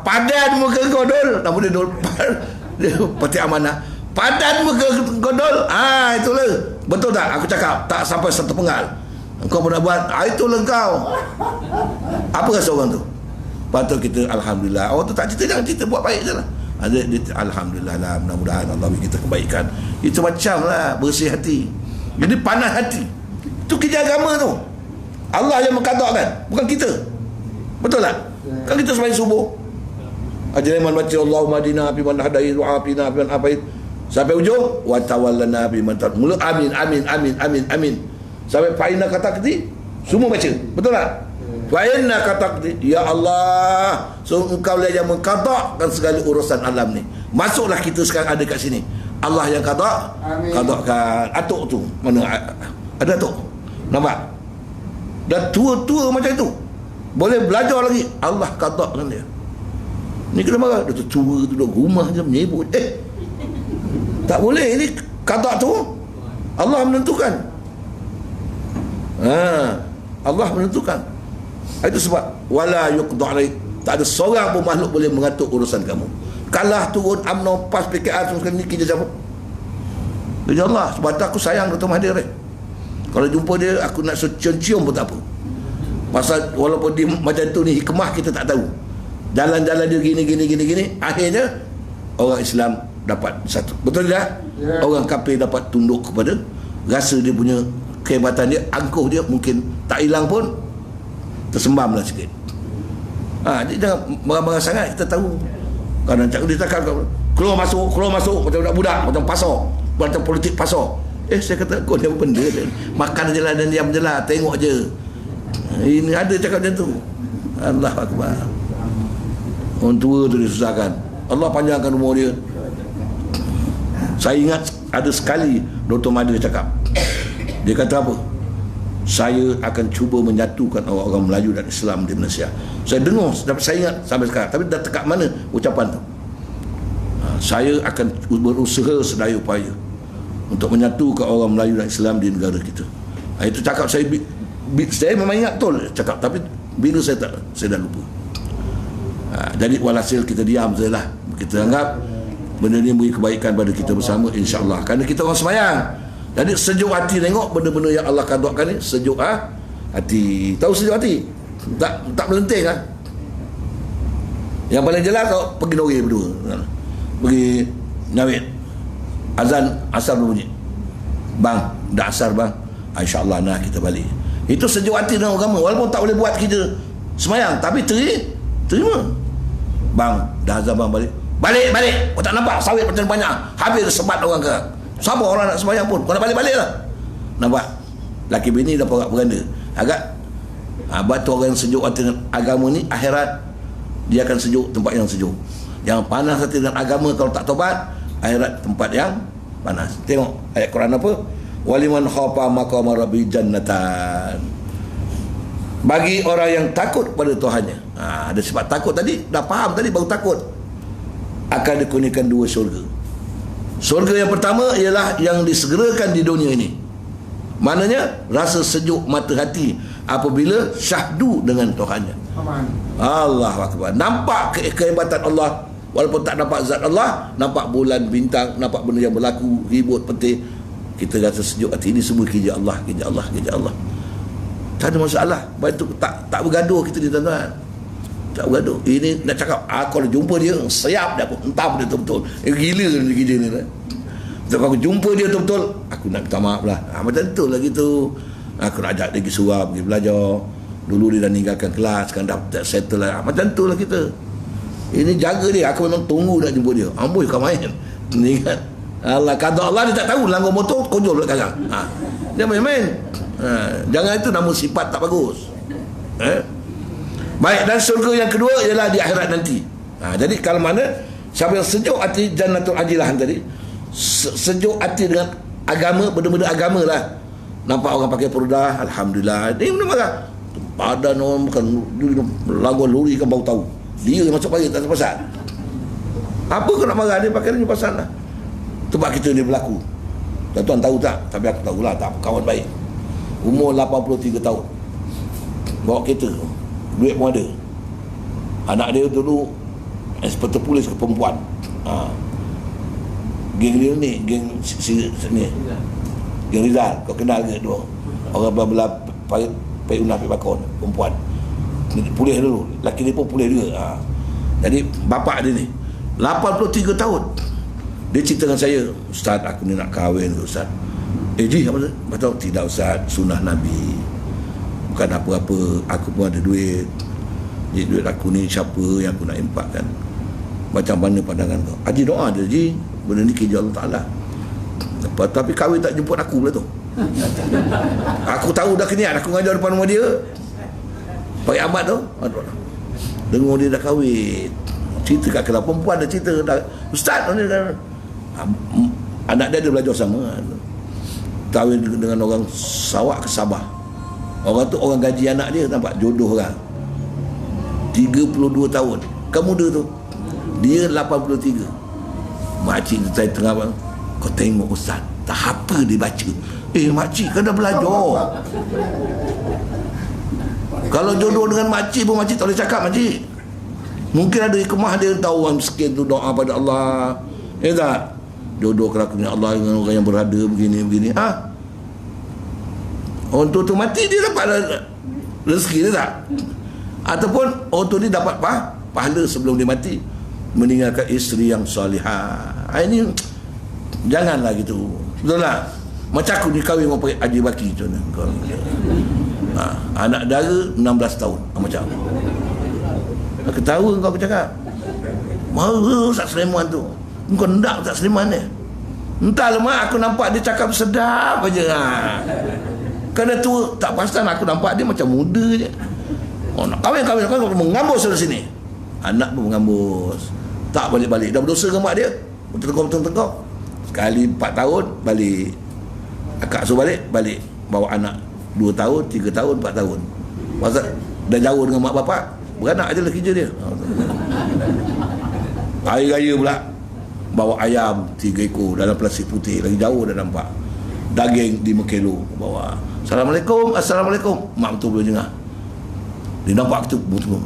padan muka kau dol. Nama dia dol, dia peti amanah. Padan muka kau dol. Itulah. Betul tak aku cakap? Tak sampai satu penggal engkau pernah buat. Itulah kau. Apa rasa orang tu? Patut kita alhamdulillah. Orang tu tak cerita, jangan cerita, buat baik je lah. Alhamdulillah lah, mudah-mudahan Allah beri kita kebaikan. Itu macam lah, bersih hati. Jadi panas hati. Itu kerja agama tu. Allah yang mengqadakkan, bukan kita. Betul tak? Kan kita sembahyang subuh, ajaiman baca Allahumma hadina fi man hadait wa afina fi man afait, sampai ujung wa tawallana fi man tawalla. Mula amin amin amin amin amin sampai fa'ina kata keti, semua baca. Betul tak? Fa'inna kata keti, ya Allah, so engkau lah yang mengqadakkan segala urusan alam ni. Masuklah kita sekarang ada kat sini. Allah yang qadakkan. Atuk tu mana ada atuk? Nampak? Dah tua-tua macam itu, boleh belajar lagi. Allah qadakkan dia. Ni kena marah. Dia tua, duduk rumah je menyebut. Tak boleh. Ini qadak tu Allah menentukan. Allah menentukan. Itu sebab wala yuqda alaik, tak ada seorang pun makhluk boleh mengatur urusan kamu. Kalah turun UMNO PAS PKR semua sekali ni kerja siapa? Kerja Allah. Sebab tu aku sayang Dr. Mahathir. Kalau jumpa dia aku nak cium-cium pun tak apa. Pasal walaupun dia macam tu ni, hikmah kita tak tahu. Jalan-jalan dia gini, akhirnya orang Islam dapat satu. Betul tak? Yeah. Orang kafir dapat tunduk kepada rasa dia punya kehebatan dia, angkuh dia mungkin tak hilang pun, tersembam lah sikit. Jadi jangan marah-marah sangat. Kita tahu kadang dia cakap keluar masuk macam budak-budak, macam pasar, macam politik pasar. Saya kata kau ni apa benda dia? Makan je lah dan diam je lah, tengok je. Ini ada cakap macam tu. Allahu Akbar. Orang tua tu disusahkan, Allah panjangkan umur dia. Saya ingat ada sekali Dr. Mahathir cakap, dia kata apa? Saya akan cuba menyatukan orang-orang Melayu dan Islam di Malaysia. Saya dengar, saya ingat sampai sekarang, tapi dah dekat mana ucapan tu. Saya akan berusaha sedaya upaya untuk menyatukan orang Melayu dan Islam di negara kita. Itu cakap saya memang ingat betul cakap, tapi bila saya dah lupa. Jadi walhasil kita diam je lah. Kita anggap benda ni beri kebaikan pada kita bersama, insya-Allah. Kerana kita orang sembahyang. Jadi sejuk hati tengok benda-benda yang Allah qadakkan ni, sejuk hati. Tahu sejuk hati? Tak melenting lah. Yang paling jelas kau pergi Nori berdua. Pergi Nyawit. Azan asar bunyi. Bang, dah asar bang. Insya-Allah nah kita balik. Itu sejuk hati dalam agama. Walaupun tak boleh buat kita sembahyang, tapi terima. Bang, dah azan bang, balik. Kau tak nampak sawit macam banyak, habis sebat orang ke. Siapa orang nak sembahyang pun, kau nak balik lah. Nampak? Laki bini dah porak beranda. Agak batu orang yang sejuk hati dengan agama ni, akhirat dia akan sejuk, tempat yang sejuk. Yang panas hati dengan agama, kalau tak tobat, akhirat tempat yang panas. Tengok ayat Quran apa? Waliman khafa maqama rabbi jannatan. Bagi orang yang takut pada Tuhannya. Ada sifat takut tadi, dah faham tadi, baru takut. Akan dikurniakan 2 syurga. Syurga yang pertama ialah yang disegerakan di dunia ini. Maknanya rasa sejuk mata hati apabila syahdu dengan Tuhannya. Allahu Akbar. Nampak kehebatan Allah. Walaupun tak nampak zat Allah, nampak bulan, bintang, nampak benda yang berlaku, ribut, petir, kita rasa sejuk hati. Ini semua kerja Allah. Tak ada masalah. Lepas itu tak bergaduh kita ni tuan-tuan. Tak bergaduh. Ini nak cakap, kalau jumpa dia, siap dah pun. Entah dia betul-betul. Gila dia kerja ni. Kalau aku jumpa dia betul-betul, aku nak minta maaf lah. Macam tu lah gitu. Aku nak ajak dia pergi surau, pergi belajar. Dulu dia dah meninggalkan kelas, sekarang dah settle lah. Macam tu lah kita. Ini jaga dia. Aku memang tunggu nak jumpa dia. Amboi kau main. Ni kan. Allah, kata Allah dia tak tahu. Langgar motor, kojol pula kadang. Dia main-main. Jangan, itu nama sifat tak bagus. Baik, dan surga yang kedua ialah di akhirat nanti. Jadi kalau mana siapa yang sejuk hati jannatul ajilah tadi, sejuk hati dengan agama, benda-benda agama lah. Nampak orang pakai purdah, alhamdulillah. Dia mana marah. Badan orang bukan lagu luri kan bau tahu. Dia masuk pagi tak terpasal. Apa kau nak marah dia pakai ni pasal lah. Sebab kita dia berlaku. Tuan tahu tak? Tapi aku tahulah tak, kawan baik. Umur 83 tahun. Bawa kereta. Duit pun ada. Anak dia dulu inspektor polis ke perempuan. Geng dia ni, geng ni. Geng Rizal, kau kenal ke dua? Orang belah Pak Unah Pak Bakon, perempuan. Polis dulu, laki dia pun polis juga. Jadi bapak dia ni 83 tahun. Dia cerita dengan saya, Ustaz, aku ni nak kahwin Ustaz. Ji, apa tu? Betul? Tidak Ustaz, sunnah Nabi. Bukan apa-apa, aku pun ada duit. Jadi duit aku ni siapa yang aku nak infakkan? Macam mana pandangan kau? Haji doa dia, Ji. Benda ni kerja Allah Ta'ala. Tapi kahwin tak jemput aku pula tu. Aku tahu dah keniat, aku ngajar depan rumah dia. Pak Ahmad tu, dengar dia dah kahwin. Cerita kat kelas perempuan dah cerita dah, Ustaz ni dah. Anak dia ada belajar sama. Kahwin dengan orang Sarawak ke Sabah. Orang tu orang gaji anak dia, nampak jodoh orang. 32 tahun. Kamu muda tu. Dia 83. Makcik tu saya tengah, kau tengok Ustaz, tak apa dia baca. Makcik kan dah belajar. Kalau jodoh dengan makcik pun makcik tak boleh cakap makcik. Mungkin ada hikmah dia tahu orang miskin tu doa pada Allah. Tak? Jodoh kelakuan Allah dengan orang yang berada begini-begini. Orang tu mati dia dapat rezeki dia tak? Ataupun orang tu ni dapat pahala sebelum dia mati, meninggalkan isteri yang salihah. Ini janganlah gitu. Betul tak? Macam aku ni kahwin orang pakai Haji Baki tu. Anak dara 16 tahun. Macam aku tahu kau aku cakap. Marah Ustaz Sulaiman tu. Kau hendak Ustaz Sulaiman ni. Entahlah mak, aku nampak dia cakap sedap aja. Kerana tu tak pasal aku nampak dia macam muda je. Nak kahwin mengambus dari sini. Anak pun mengambus. Tak balik-balik. Dah berdosa dengan mak dia. Betul-betul. Sekali 4 tahun balik. Akak suruh balik. Bawa anak 2 tahun, 3 tahun, 4 tahun. Pasal dah jauh dengan mak bapak, beranak je lah kerja dia. Hari raya pula bawa ayam 3 ekor dalam plastik putih, lagi jauh dah nampak. Daging 5 kilo bawa. Assalamualaikum. Mak betul boleh dengar. Dia nampak tu betul.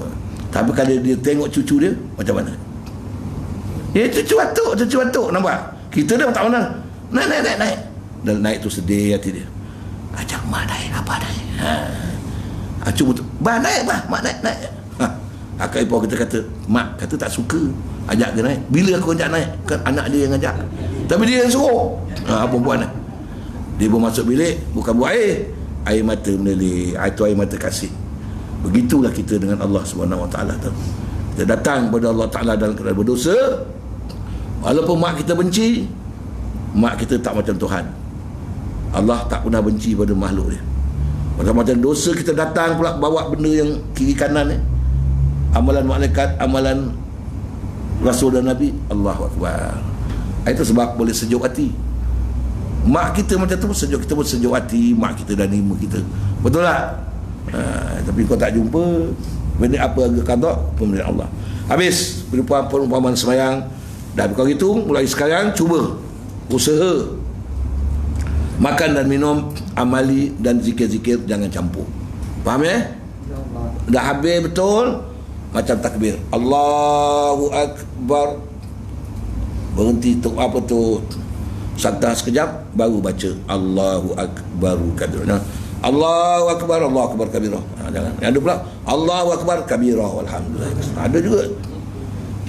Tapi kalau dia tengok cucu dia, macam mana? Cucu batuk nampak. Kita dah tak mana. Naik. Dan naik tu sedih hati dia. Ajak mak naik, apa naik? Cuma tu, naik. Akak ipar kita kata, mak kata tak suka ajak dia naik. Bila aku ajak naik, kan anak dia yang ajak. Tapi dia yang suruh. Perempuan lah. Dia pun masuk bilik, bukan buat air mata mengalir. Itu air mata kasih. Begitulah kita dengan Allah SWT tu. Kita datang kepada Allah Ta'ala dalam keadaan berdosa. Walaupun mak kita benci, mak kita tak macam Tuhan. Allah tak pernah benci pada makhluk dia. Macam-macam dosa kita datang pula bawa benda yang kiri kanan ni. Amalan malaikat, amalan Rasul dan Nabi. Allahu Akbar. Itu sebab boleh sejuk hati. Mak kita macam tu, sejuk kita pun sejuk hati. Mak kita dan ibu kita. Betul tak? Tapi kau tak jumpa benda apa harga qada, pemberian Allah. Habis perumpamaan semayang. Dan kalau itu mulai sekarang cuba usaha makan dan minum, amali dan zikir-zikir jangan campur. Faham ya? Dah habis betul macam takbir Allahu Akbar, berhenti tu apa tu, sakta sekejap baru baca Allahu Akbar kabirah. Allahu Akbar kabirah. Jangan. Ada pula Allahu Akbar kabirah walhamdulillah. Ada juga.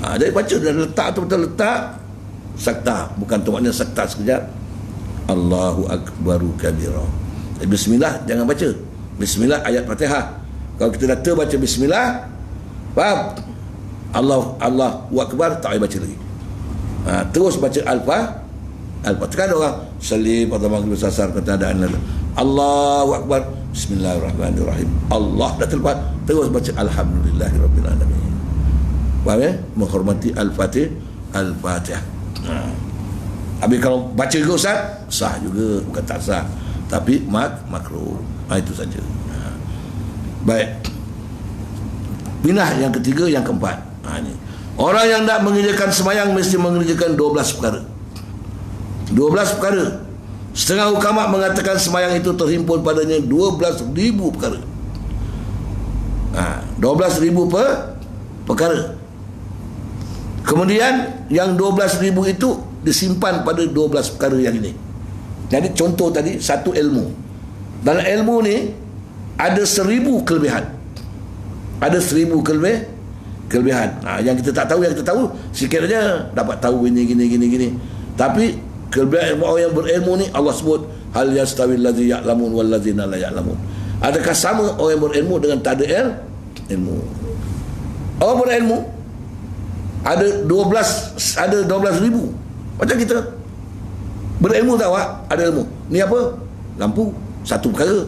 Jadi baca dan letak tu betul letak. sakta, bukan tu maknanya sakta sekejap. Allahu akbaru kabira. Bismillah jangan baca. Bismillah ayat Fatihah. Kalau kita dah terbaca bismillah, faham? Allahu akbar, tak payah baca lagi. Terus baca Al-Fatihah. Kan orang salib atau maghrib sasar kata ada Allahu akbar, bismillahirrahmanirrahim. Allah dah terlepas, terus baca alhamdulillahirabbil alamin. Faham ya? Menghormati Al-Fatihah. Habis kalau baca juga Ustaz, sah juga, bukan tak sah, tapi makruh. Itu saja. Baik. Pindah yang ketiga, yang keempat. Ini. Orang yang nak mengerjakan sembahyang mesti mengerjakan 12 perkara. 12 perkara. Setengah ulama mengatakan sembahyang itu terhimpun padanya 12,000 perkara. 12,000 perkara. Kemudian yang 12,000 itu disimpan pada 12 perkara yang ini. Jadi contoh tadi, satu ilmu. Dalam ilmu ni ada 1,000 kelebihan. Ada 1,000 kelebihan. Yang kita tak tahu, yang kita tahu sikit aja, dapat tahu ini gini. Tapi kelebihan orang yang berilmu ni Allah sebut hal yastawil ladzi ya'lamun wal ladzina la ya'lamun. Adakah sama orang yang berilmu dengan tak ada ilmu? Orang berilmu ada 12,000 macam kita. Berilmu tak awak? Ada ilmu. Ni apa? Lampu, satu perkara.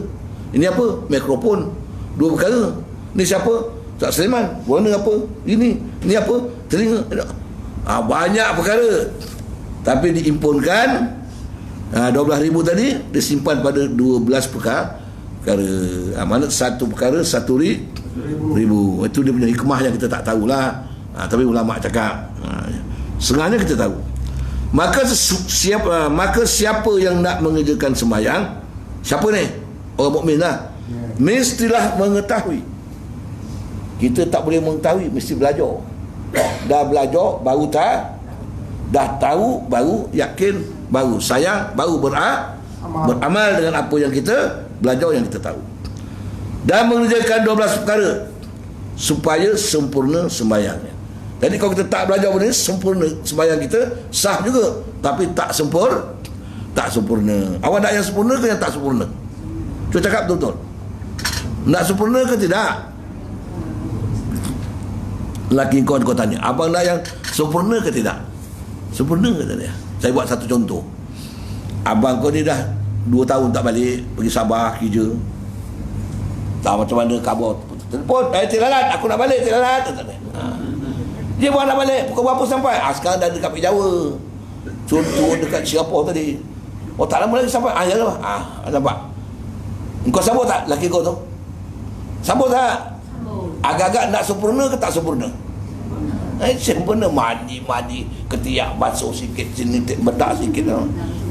Ini apa? Mikrofon, dua perkara. Ni siapa? Tak Sulaiman. Warna apa? Ini apa? Telinga. Banyak perkara. Tapi diimpunkan 12,000 tadi disimpan pada 12 perkara. Mana satu perkara 1,000. Itu dia punya hikmah yang kita tak tahulah. Tapi ulama cakap. Setengahnya kita tahu. Maka siapa yang nak mengerjakan sembahyang, siapa ni? Orang mukmin lah. Mestilah mengetahui. Kita tak boleh mengetahui, mesti belajar. Dah belajar baru tak, dah tahu baru yakin, baru sayang, baru beramal dengan apa yang kita belajar, yang kita tahu. Dan mengerjakan 12 perkara supaya sempurna sembahyangnya. Jadi kalau kita tak belajar benda ni, sempurna sembahyang kita sah juga, tapi tak sempurna. Awak nak yang sempurna ke yang tak sempurna? Cuba cakap betul-betul. Nak sempurna ke tidak? Laki kau tanya, abang nak yang sempurna ke tidak? Sempurna ke tidak? Saya buat satu contoh. Abang kau ni dah 2 tahun tak balik, pergi Sabah kerja. Tak macam mana khabar, telefon, Tilalat, aku nak balik Tilalat. Dia buat nak balik, pukul berapa sampai? Sekarang dah dekat Jawa. Contoh dekat Singapura tadi. Oh, tak lama lagi sampai. Ya lah. Nampak. Kau sambut tak laki kau tu? Sambut tak? Agak-agak nak sempurna ke tak sempurna? Sempurna. Mandi ketiak basuh sikit, sini bedak sikit,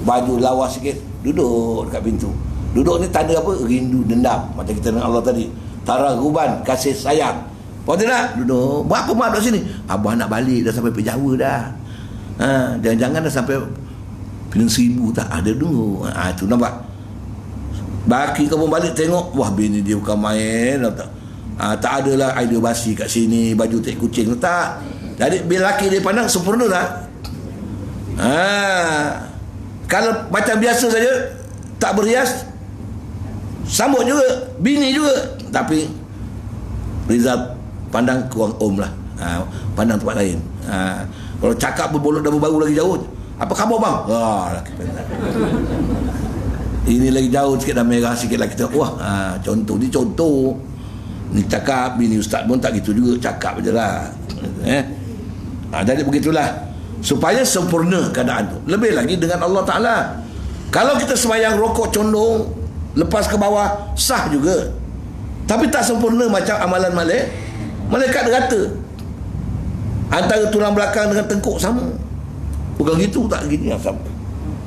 baju lawas sikit, duduk dekat pintu. Duduk ni tanda apa? Rindu, dendam. Macam kita dengan Allah tadi, taraguban, kasih sayang. Kau tidak duduk. Buat apa mak duduk sini? Abah nak balik, dah sampai pergi Jawa dah. Jangan-jangan dah sampai Pinang Seribu tak ada dulu. Itu nampak. Baki kau pun balik tengok, wah bini dia bukan main. Tak adalah idea basi kat sini, baju tak kucing tak. Jadi bila laki dia pandang sempurna tak? Kalau macam biasa saja, tak berhias, sambut juga, bini juga, tapi Rizal pandang kurang lah. Pandang tempat lain. Kalau cakap berbolot dah baru lagi jauh, apa khabar bang? Laki pandang. Ini lagi jauh sikit, dah merah sikit lah kita. Contoh ni contoh. Ni cakap, bini ustaz pun tak gitu juga, cakap je lah. Jadi begitulah, supaya sempurna keadaan tu. Lebih lagi dengan Allah Ta'ala. Kalau kita sembahyang rokok condong, lepas ke bawah, sah juga. Tapi tak sempurna macam amalan malaikat kata. Antara tulang belakang dengan tengkuk sama. Bukan gitu, tak gini sama.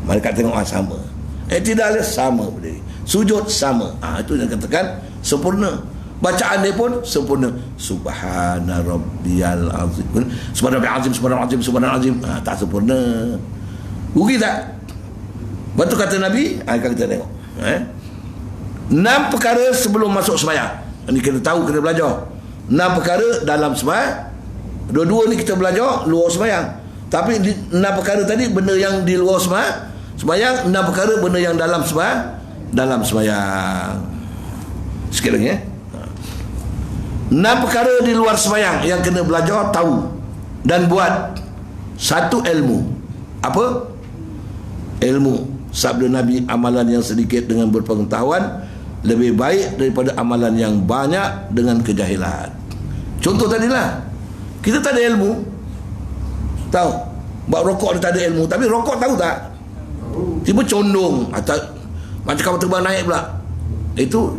Malaikat tengok sama. Tidak ada sama berdiri. Sujud sama. Itu yang katakan sempurna. Bacaan dia pun sempurna. Subhana rabbiyal azim. Subhana rabbiyal azim, subhana azim, subhana azim. Tak sempurna. Rugi tak? Betul kata Nabi, kita tengok. 6 perkara sebelum masuk sembahyang. Ini kita tahu, kita belajar. 6 perkara dalam sembahyang. Dua-dua ni kita belajar luar sembahyang. Tapi 6 perkara tadi benda yang di luar sembahyang, 6 perkara benda yang dalam sembahyang. Sikit lagi 6 perkara di luar sembahyang yang kena belajar, tahu dan buat. 1, ilmu. Apa? Ilmu. Sabda Nabi, amalan yang sedikit dengan berpengetahuan lebih baik daripada amalan yang banyak dengan kejahilan. Contoh tadilah, kita tak ada ilmu, tahu buat rokok dia tak ada ilmu, tapi rokok tahu tak? Tiba condong atau macam kapal terbang naik pula, itu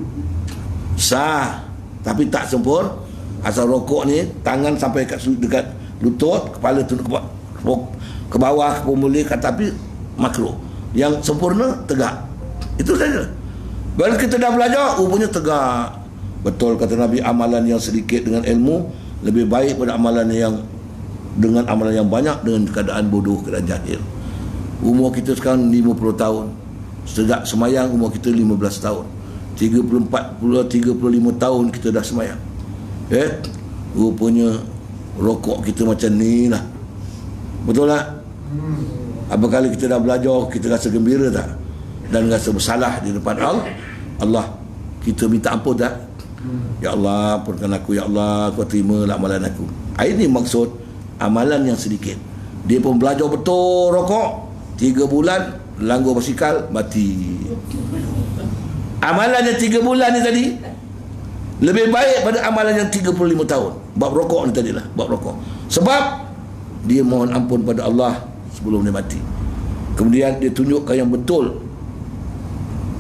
sah, tapi tak sempurna. Asal rokok ni tangan sampai dekat lutut, kepala tunduk ke bawah, ke mulut, tapi makruh. Yang sempurna tegak. Itu saja. Baru kita dah belajar, rupanya tegak. Betul kata Nabi, amalan yang sedikit dengan ilmu lebih baik pada amalan yang dengan amalan yang banyak dengan keadaan bodoh, keadaan jahil. Umur kita sekarang 50 tahun. Sejak semayang umur kita 15 tahun. 35 tahun kita dah semayang. Rupanya rokok kita macam ni lah. Betul tak? Apa kali kita dah belajar, kita rasa gembira tak? Dan rasa bersalah di depan Allah. Kita minta ampun tak? Ya Allah, ampunkan aku. Ya Allah, kau terimalah amalan aku. Ini maksud amalan yang sedikit. Dia pun belajar betul rokok, 3 bulan langgar basikal, mati. Amalan yang 3 bulan ni tadi lebih baik pada amalan yang 35 tahun. Bab rokok ni tadilah, bab rokok. Sebab dia mohon ampun pada Allah sebelum dia mati. Kemudian dia tunjukkan yang betul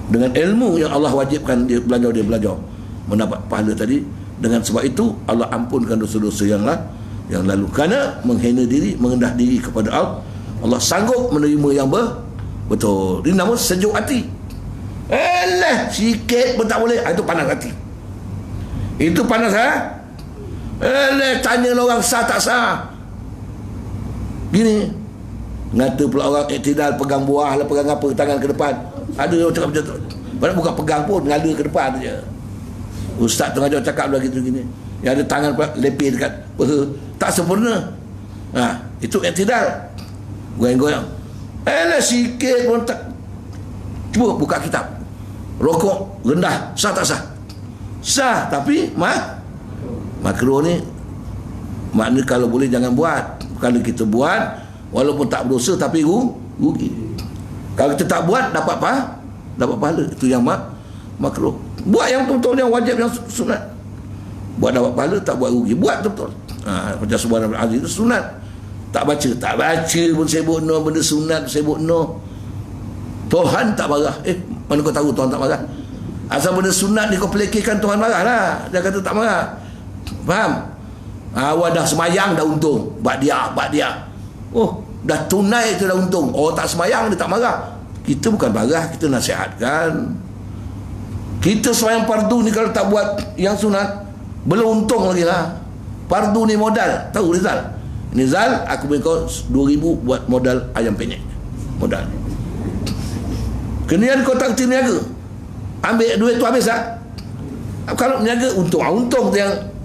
dengan ilmu yang Allah wajibkan dia belajar mendapat pahala tadi. Dengan sebab itu Allah ampunkan dosa-dosa yang lalu. Kerana menghina diri, mengendah diri kepada Allah sanggup menerima yang betul. Ini nama sejuk hati. Sikit pun tak boleh. Itu panas hati. Itu panas tanya orang sah tak sah. Gini, ngata pula orang iktidal, pegang buah lah, pegang apa, tangan ke depan. Ada orang cakap macam tu. Padahal bukan pegang pun, ngada ke depan je. Ustaz tengah jauh cakap lagi tu gini. Yang ada tangan pula lepih dekat peha. Tak sempurna. Itu iktidal. Goyang-goyang. Sikit pun tak. Cuba buka kitab. Rokok rendah, sah tak sah? Sah, tapi makruh ni makna kalau boleh jangan buat. Kalau kita buat walaupun tak berdosa tapi rugi. Kalau kita tak buat dapat pahala. Itu yang makruh. Buat yang betul-betul, yang wajib, yang sunat. Buat dapat pahala, tak buat rugi. Buat betul-betul. Macam Subhanallah Aziz itu sunat. Tak baca pun sibuk no, benda sunat sibuk no. Tuhan tak marah. Mana kau tahu Tuhan tak marah? Asal benda sunat ni kau pelekehkan, Tuhan marah lah. Dia kata tak marah. Faham? Awak dah semayang dah untung. Buat dia. Dah tunai tu dah untung. Orang tak semayang dia tak marah. Kita bukan marah, kita nasihatkan. Kita semayang fardu ni kalau tak buat yang sunat, belum untung lagi lah. Fardu ni modal. Tahu Rizal? Ni Zal, aku beri kau 2,000 buat modal ayam penyet. Modal. Kemudian kau tak kerti niaga, ambil duit tu habis tak? Kalau niaga untung. Untung tu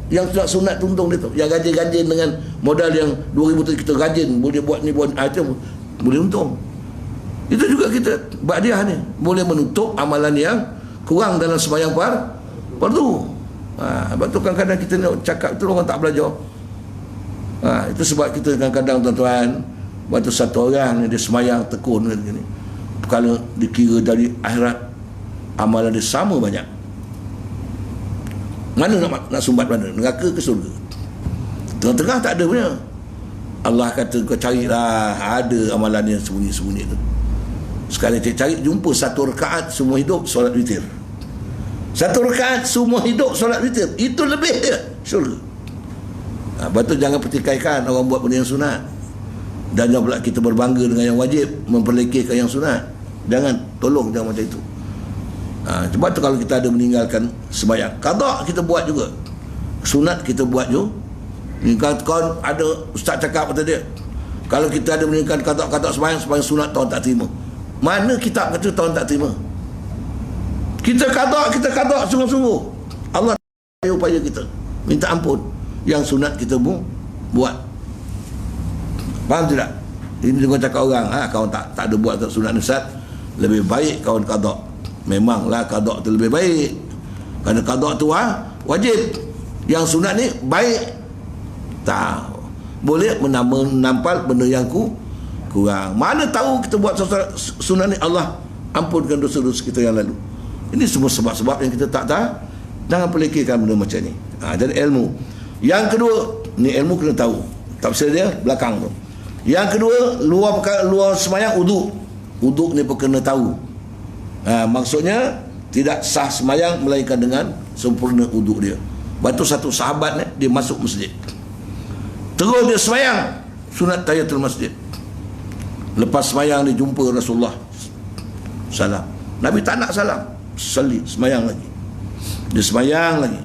yang sunat tu untung dia tu. Yang gajin-gajin dengan modal yang 2,000 tu kita gajin, boleh buat ni buat itu, boleh untung. Itu juga kita ba'diyah ni boleh menutup amalan yang kurang dalam sembahyang fardu. Sebab tu kadang-kadang kita nak cakap tu orang tak belajar. Itu sebab kita kadang-kadang tuan-tuan, waktu satu orang dia sembahyang tekun gini, kalau dikira dari akhirat amalan dia sama banyak. Mana nak sumbat mana? Neraka ke surga? Tengah-tengah tak ada punya. Allah kata kau carilah, ada amalan yang sembunyi-sembunyi tu. Sekali cari jumpa 1 rakaat semua hidup solat witir. 1 rakaat semua hidup solat witir. Itu lebih dia syurga. Lepas tu jangan pertikaikan orang buat benda yang sunat. Dan jangan pula kita berbangga dengan yang wajib, memperlekehkan yang sunat. Jangan, tolong jangan macam itu. Sebab tu kalau kita ada meninggalkan sembahyang, qada kita buat juga, sunat kita buat juga. Ni kalau ada ustaz cakap kata dia, kalau kita ada meninggalkan qada sembahyang sunat, Tuhan tak terima. Mana kitab kata Tuhan tak terima? Kita qada sungguh-sungguh. Allah upaya kita minta ampun. Yang sunat kita buat. Faham tidak? Ini dengan cakap orang, kau tak ada buat sunat nisat, lebih baik kau qada. Memanglah qada tu lebih baik. Kerana qada tu wajib. Yang sunat ni baik. Tak. Boleh menampal benda yang kurang. Mana tahu kita buat sunat ni Allah ampunkan dosa-dosa kita yang lalu. Ini semua sebab-sebab yang kita tak tahu. Jangan pelikirkan benda macam ni. Jadi ilmu. Yang kedua, ni ilmu kena tahu. Tafsir dia belakang tu. Yang kedua, luar semayang uduk. Uduk ni pun kena tahu. Maksudnya tidak sah semayang melainkan dengan sempurna uduk dia. Lepas tu satu sahabat ni, dia masuk masjid. Terus dia semayang sunat tahiyatul masjid. Lepas semayang dia jumpa Rasulullah. Salam. Nabi tak nak salam. Semayang lagi. Dia semayang lagi.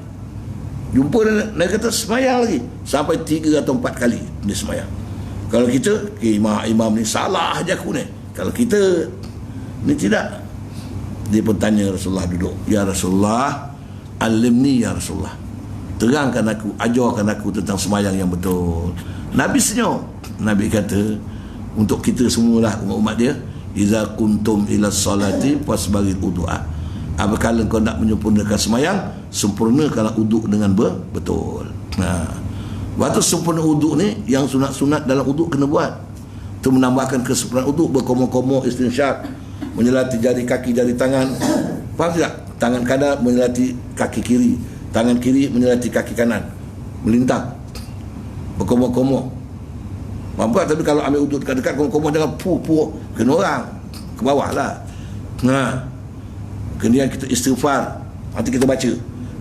Jumpa dia kata semayang lagi. Sampai 3 atau 4 kali dia semayang. Kalau kita, imam ni salah aja aku ni. Kalau kita ni tidak. Dia pun tanya Rasulullah duduk. Ya Rasulullah, alimni ya Rasulullah. Terangkan aku, ajarkan aku tentang semayang yang betul. Nabi senyum. Nabi kata, untuk kita semualah umat-umat dia, iza kuntum ila salati fasbagil wudu'a. Apabila kau nak menyempurnakan semayang, sempurnakanlah uduk dengan betul. Waktu sempurna uduk ni, yang sunat-sunat dalam uduk kena buat. Itu menambahkan kesempurnaan uduk, berkomoh-komoh, istinsyaq, menyelati jari kaki, jari tangan. Faham tak? Tangan kanan menyelati kaki kiri, tangan kiri menyelati kaki kanan, melintang, berkomoh-komoh. Mampu tak? Tapi kalau ambil uduk dekat-dekat, komoh-komoh jangan puh-puh, kena orang ke bawah lah. Kemudian kita istighfar, nanti kita baca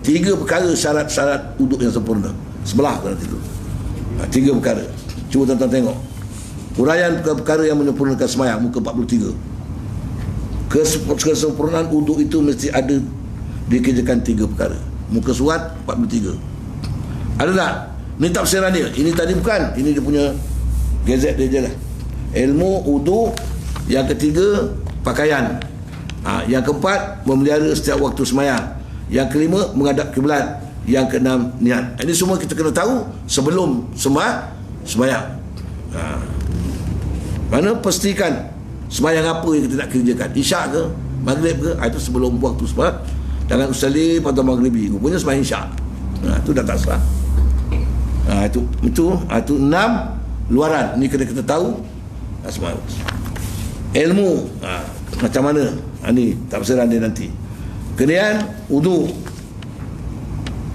3 perkara syarat-syarat uduk yang sempurna. Sebelah nanti tu 3 perkara. Cuba tuan-tuan tengok uraian perkara yang menyempurnakan semayang, muka 43. Kesempurnaan uduk itu mesti ada dikerjakan 3 perkara. Muka surat 43. Ada tak? Ni tafsiran dia. Ini tadi bukan. Ini dia punya gazet dia je lah. Ilmu uduk. Yang ketiga, pakaian. Yang keempat, memelihara setiap waktu semayang. Yang kelima, menghadap kiblat. Yang keenam, niat. Ini semua kita kena tahu sebelum semayang. Mana pastikan semayang apa yang kita nak kerjakan. Isyak ke, maghrib ke, itu sebelum waktu semayang. Jangan usalli pada maghribi, rupanya semayang isyak. Itu dah tak sah. Itu 6 luaran. Ini kena kita tahu. Semayang. Ilmu, macam mana? Ini tafsiran dia nanti. Kemudian wudu.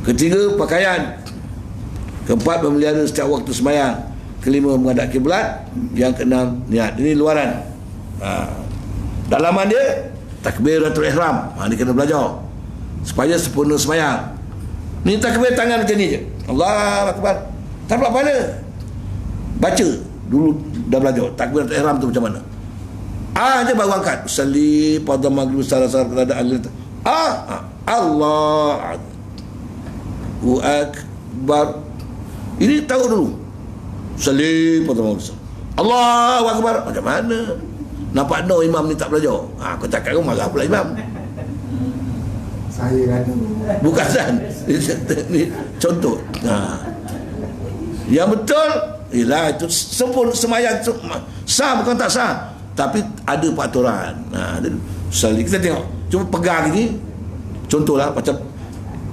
Ketiga, pakaian. Keempat, memelihara setiap waktu semayang. Kelima, menghadap kiblat. Yang keenam, niat. Ini luaran. Dalaman dia takbiratul ihram. Ini kena belajar supaya sempurna semayang. Ni takbir tangan macam ni je. Allahu akbar. Tak apa mana. Baca dulu dah belajar takbiratul ihram tu macam mana. Je baru angkat. Salli pada maghrib salah-salah keadaan. Allah akbar. Ini tahu dulu. Salli pada maghrib. Allahu akbar. Macam mana? Nampak no imam ni tak belajar. Aku cakap kau marah pula imam. Saya ada. Bukan kan? Ini contoh. Yang betul ialah itu sempurna semayang sah bukan tak sah. Tapi ada peraturan. Salli kita tengok. Cuma pegang ni. Contohlah macam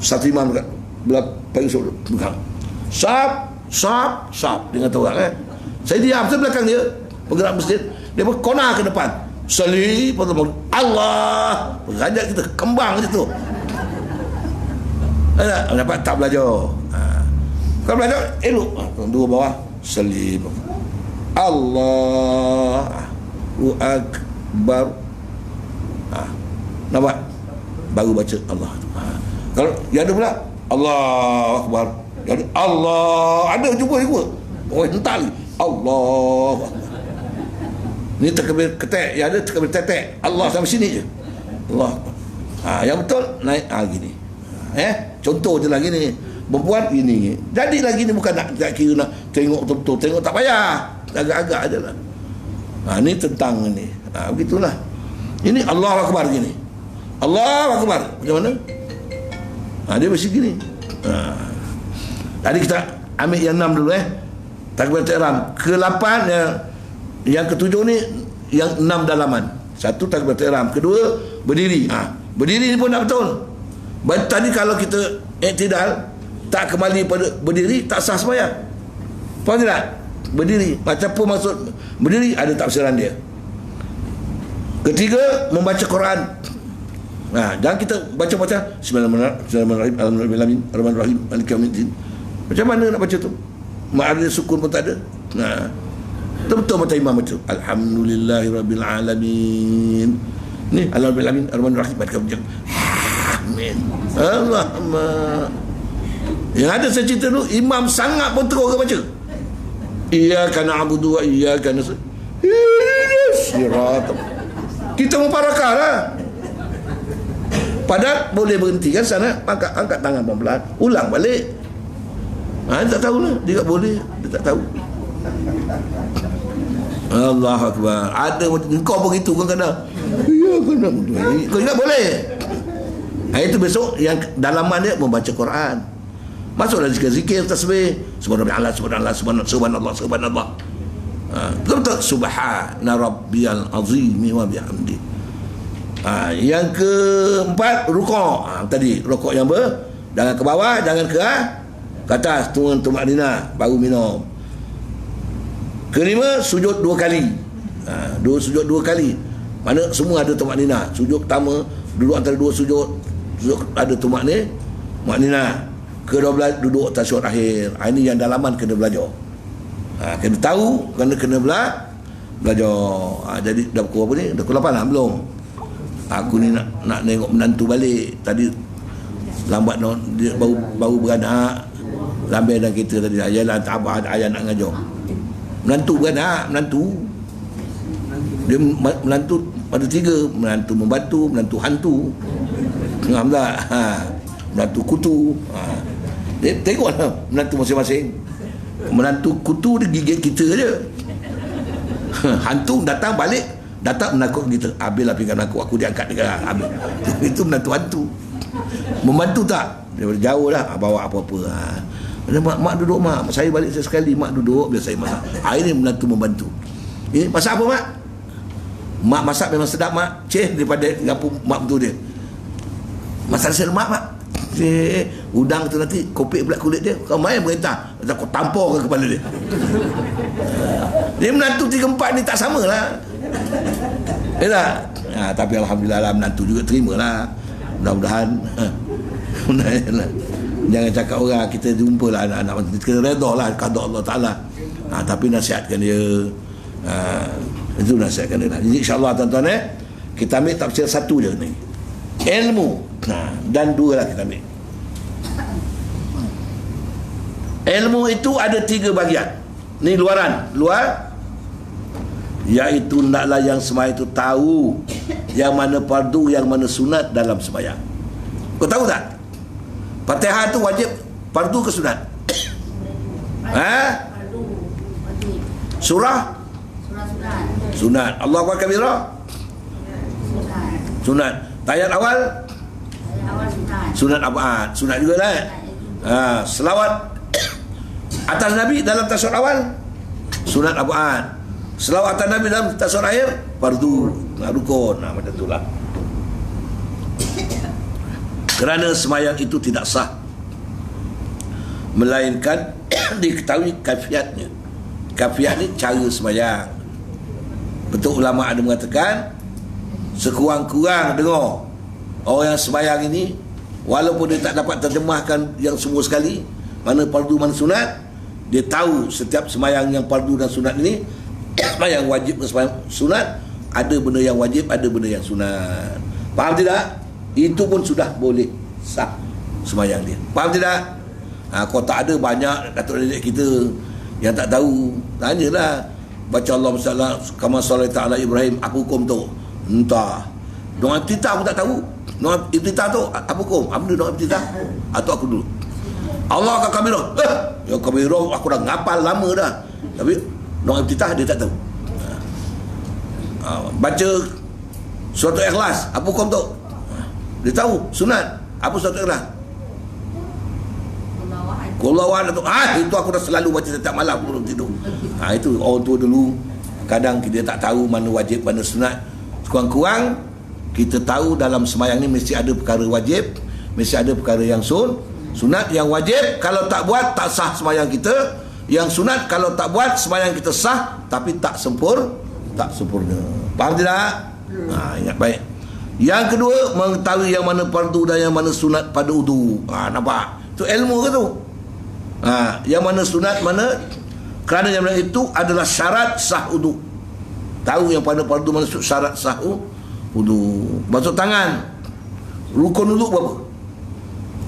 satu imam dekat belah payung suruh pegang. Sap. Dia kata orang Saya diam, saya belakang dia. Bergerak masjid. Dia berkona ke depan. Salli pada Allah. Berajak kita kembang je tu. Dapat tak belajar. Kalau belajar elok. Dua bawah. Salli Allahu akbar. Nampak? Baru baca Allah. Kalau yang ada pula Allahu akbar. Yang ada Allah. Ada jumpa juga. Orang hentak lagi. Allah. Ni takbir ketek, yang ada takbir tetek. Allah sampai sini je. Allah. Yang betul naik gini. Contoh je lah gini. Perempuan gini. Jadi lagi ni bukan nak kira nak tengok betul-betul. Tengok tak payah. Agak-agak je lah. Ni tentang ni. Begitulah. Ini Allah akbar gini. Allah akbar. Macam mana? Dia mesti gini. Tadi kita ambil yang 6 dulu. takbiratul ihram. Ke-8 yang ke-7 ni yang 6 dalaman. Satu takbiratul ihram, kedua berdiri. Berdiri ni pun tak betul. Tadi kalau kita iktidal tak kembali pada berdiri, tak sah sembahyang. Faham tak? Berdiri, macam apa maksud berdiri, ada tafsiran dia. Ketiga, membaca Quran. Jangan kita baca Bismillahirrahmanirrahim, Alhamdulillahirabbil alamin, maliki yaumiddin. Macam mana nak baca tu? Ada sukun pun tak ada. Betul-betul macam imam baca Alhamdulillahirabbil alamin. Ni Alhamdulillahirabbil alamin, Arrahmanirrahim, maliki yaumiddin. Amin. Allahumma. Yang ada saya cerita tu, imam sangat pun terus ke baca. Iyyaka na'budu wa iyyaka nasta'in. Sirat. Kita mubarakah lah. Padahal boleh berhentikan sana, angkat tangan pelan-pelan, ulang balik. Dia tak tahu lah, dia tak boleh, dia tak tahu. Allahu Akbar. Ada engkau begitu kan kadang. Ya kena. Kau ingat boleh. Itu besok yang dalaman dia membaca Quran. Masuklah zikir-zikir tasbih. Subhanallah, subhanallah, subhanallah, subhanallah. Betul-betul subhana rabbiyal azim wa bihamdi. Yang keempat rukuk. Tadi rukuk yang jangan ke bawah, jangan ke atas, turun tumakninah baru minum. Kelima, sujud 2 kali. Sujud 2 kali. Mana semua ada tumakninah. Sujud pertama duduk antara 2 sujud. Sujud ada tumakninah. Ke-12 duduk tasyahud akhir. Ini yang dalaman kena belajar. Kena tahu, kena belajar. Jadi dah pukul apa ni? Dah pukul 8 lah belum? Aku ni nak tengok menantu balik. Tadi lambat dia baru beranak. Lambai dalam kereta tadi. Ayalah abah ayah nak ngajar. Menantu beranak, menantu. Dia menantu ada 3. Menantu membantu, menantu hantu. Faham tak? Menantu kutu. Tengoklah menantu masing-masing. Menantu kutu dia gigit kita je. Hantu datang balik, datang menakut kita. Habislah pinggan aku diangkat dekat habis. Itu menantu hantu. Membantu tak? Dia jauh lah, bawa apa-apa. Mak duduk mak. Saya balik sekali, mak duduk biar saya masak. Ini menantu membantu. Ini masak apa mak? Mak masak memang sedap mak. Daripada ngapu mak betul dia. Masak nasi lemak mak. Udang tu nanti kopek pula kulit dia. Kau main perintah, kau tampar ke kepala dia. Dia menantu 3-4 ni tak sama lah. Tapi alhamdulillah lah, menantu juga terima lah. Mudah-mudahan. Jangan cakap orang, kita jumpa lah anak-anak, kita redha lah qada Allah Ta'ala. Tapi nasihatkan dia. Itu nasihatkan dia. Jadi insyaAllah tuan-tuan kita ambil tafsir 1 je ni, ilmu. Dan 2 lah kita ambil. Ilmu itu ada 3 bahagian. Ni luar, iaitu naklah yang sembahyang itu tahu yang mana fardu, yang mana sunat dalam sembahyang. Kau tahu tak? Fatihah tu wajib fardu ke sunat? Surah sunat. Allahu Akbar kabira sunat. Tayat awal sunat apa? Sunat juga lah. Selawat atas Nabi dalam tasyahud awal sunat apa? Selawat atas Nabi dalam tasyahud akhir fardu, rukun. Macam itulah. Kerana sembahyang itu tidak sah melainkan diketahui kafiatnya. Kafiat ni cara sembahyang. Betul, ulama ada mengatakan sekurang-kurang dengar orang yang sembahyang ini, walaupun dia tak dapat terjemahkan yang semua sekali, mana fardu mana sunat, dia tahu setiap sembahyang yang fardu dan sunat ini, sembahyang wajib dan sembahyang sunat, ada benda yang wajib, ada benda yang sunat. Faham tidak? Itu pun sudah boleh sah sembahyang dia. Faham tidak? Kalau tak ada, banyak datuk nenek kita yang tak tahu, tanyalah. Baca Allahumma salli kama sallaita ala Ibrahim, apa hukum tu? Entah. Doa iftitah pun tak tahu. Doa iftitah tu apa hukum? Apa doa iftitah? Atau aku dulu. Allah akan kabirah. Ya kabirah aku dah ngapal lama dah. Tapi doa iftitah dia tak tahu. Baca surat Ikhlas, apa hukum tu? Dia tahu. Sunat. Apa surat Ikhlas? Kalau awak tu, itu aku dah selalu baca setiap malam sebelum tidur. Itu orang tua dulu. Kadang kita tak tahu mana wajib, mana sunat. Kurang-kurang kita tahu dalam sembahyang ni mesti ada perkara wajib, mesti ada perkara yang sunat. Yang wajib kalau tak buat tak sah sembahyang kita. Yang sunat kalau tak buat sembahyang kita sah tapi tak sempurna. Faham tidak? Ingat baik. Yang kedua, mengetahui yang mana fardu dan yang mana sunat pada wudu. Nampak? Itu ilmu ke tu? Yang mana sunat, mana, kerana yang itu adalah syarat sah wudu. Tahu yang pada fardu mana syarat sah wudu. Basuh tangan, rukun wudu berapa?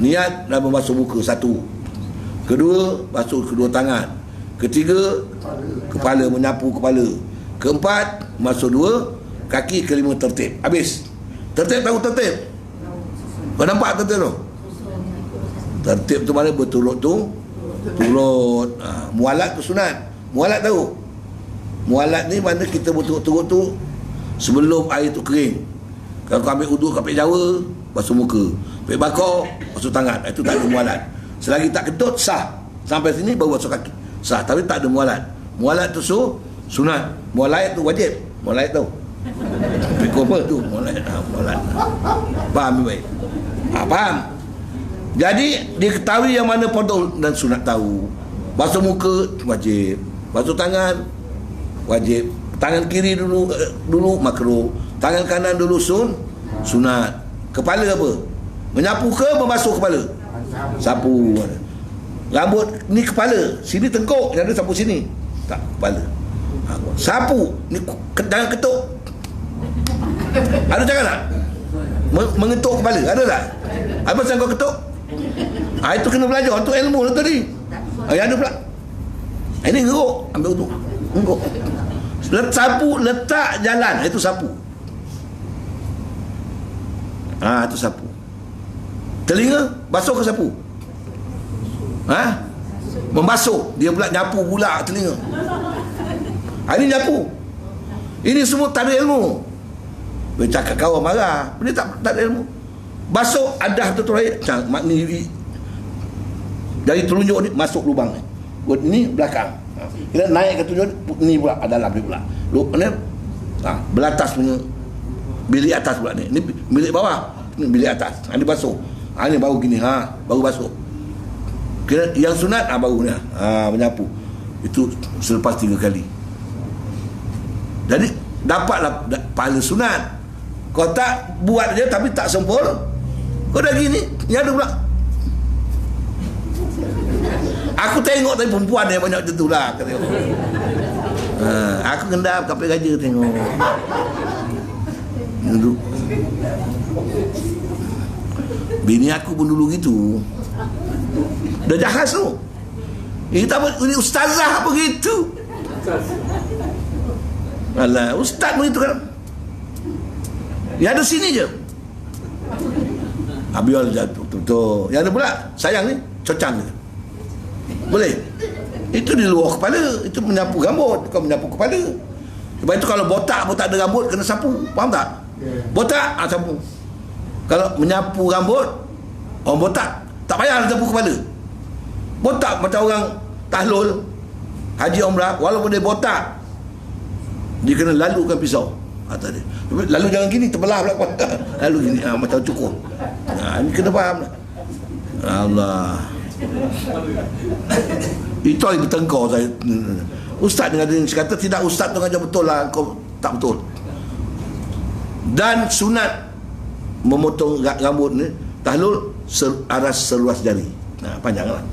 Niat dan membasuh muka, satu. Kedua, basuh kedua tangan. Ketiga, kepala, menyapu kepala. Keempat, basuh dua kaki. Kelima, tertib. Habis. Tertib, tahu tertib? Kau nampak tertib tu? Tertib tu mana berturut tu? Turut. Mualat tu sunat. Mualat tahu? Mualat ni mana kita berturut-turut tu sebelum air tu kering. Kalau kau ambil uduk, kau ambil Jawa, basuh muka. Ambil bakar, basuh tangan. Itu tak ada mualat. Selagi tak ketut, sah. Sampai sini baru basuh kaki, sah. Tapi tak ada mualat. Mualat tu sunat. Mualat tu wajib. Mualat tu fikir apa tu? Mualat. Faham baik? Faham? Jadi diketahui yang mana fardu dan sunat tahu. Basuh muka wajib, basuh tangan wajib. Tangan kiri dulu makruh, tangan kanan dulu sunat. Kepala apa? Menyapu ke membasuh kepala? Sapu. Rambut ni kepala, sini tengkuk, yang ada sapu sini. Tak, kepala. Sapu ni jangan ketuk. Ada jangan tak? Mengetuk kepala, ada tak? Apa pasal kau ketuk? Itu kena belajar, itu ilmu lah tadi. Yang ada pula. Ini ngeruk, ambil uduk. Ngeruk. Sapu, letak jalan, itu sapu. Itu sapu. Telinga, basuh ke sapu? Membasuh. Dia pula nyapu pula telinga. Ini nyapu. Ini semua tak ada ilmu. Bercakap kawan marah. Ini tak ada ilmu. Basuh adah tu terakhir. Makna dari telunjuk ni masuk lubang ni. Ini belakang. Kita naik ke telunjuk ni pula dalam ni pula. Ni belatas punya bilik atas pula ni. Ni bilik bawah. Ni bilik atas. Ini basuh. Ini baru gini. Baru basuh. Kira yang sunat baru ni. Menyapu. Itu selepas 3 kali. Jadi dapatlah pahala sunat. Kau tak buat je tapi tak sempurna. Kau dah gini, yang ada pula. Aku tengok tadi perempuan yang banyak macam tu lah. Aku kendap kapal raja tengok. Duduk. Bini aku pun dulu gitu. Dah jahat tu. Ini ustazah apa gitu. Alah, ustaz pun itu kan. Yang ada sini je. Abiol jatuh tutup. Yang ada pula sayang ni cocang ni. Boleh. Itu di luar kepala. Itu menyapu rambut, bukan menyapu kepala. Sebab itu kalau botak pun tak ada rambut kena sapu. Faham tak? Botak sapu. Kalau menyapu rambut orang botak tak payah sapu kepala. Botak macam orang tahlul haji umrah, walaupun dia botak dia kena lalukan pisau atas dia. Lalu jangan gini, terbelah pula kepala. Lalu gini, macam cukur. Ini kena faham lah. Allah. Itu yang bertengkar saya. Ustaz dengan dia kata tidak, ustaz tu ngajar betul lah, kau tak betul. Dan sunat memotong rambut ni tahlul aras seluas jari. Panjang lah.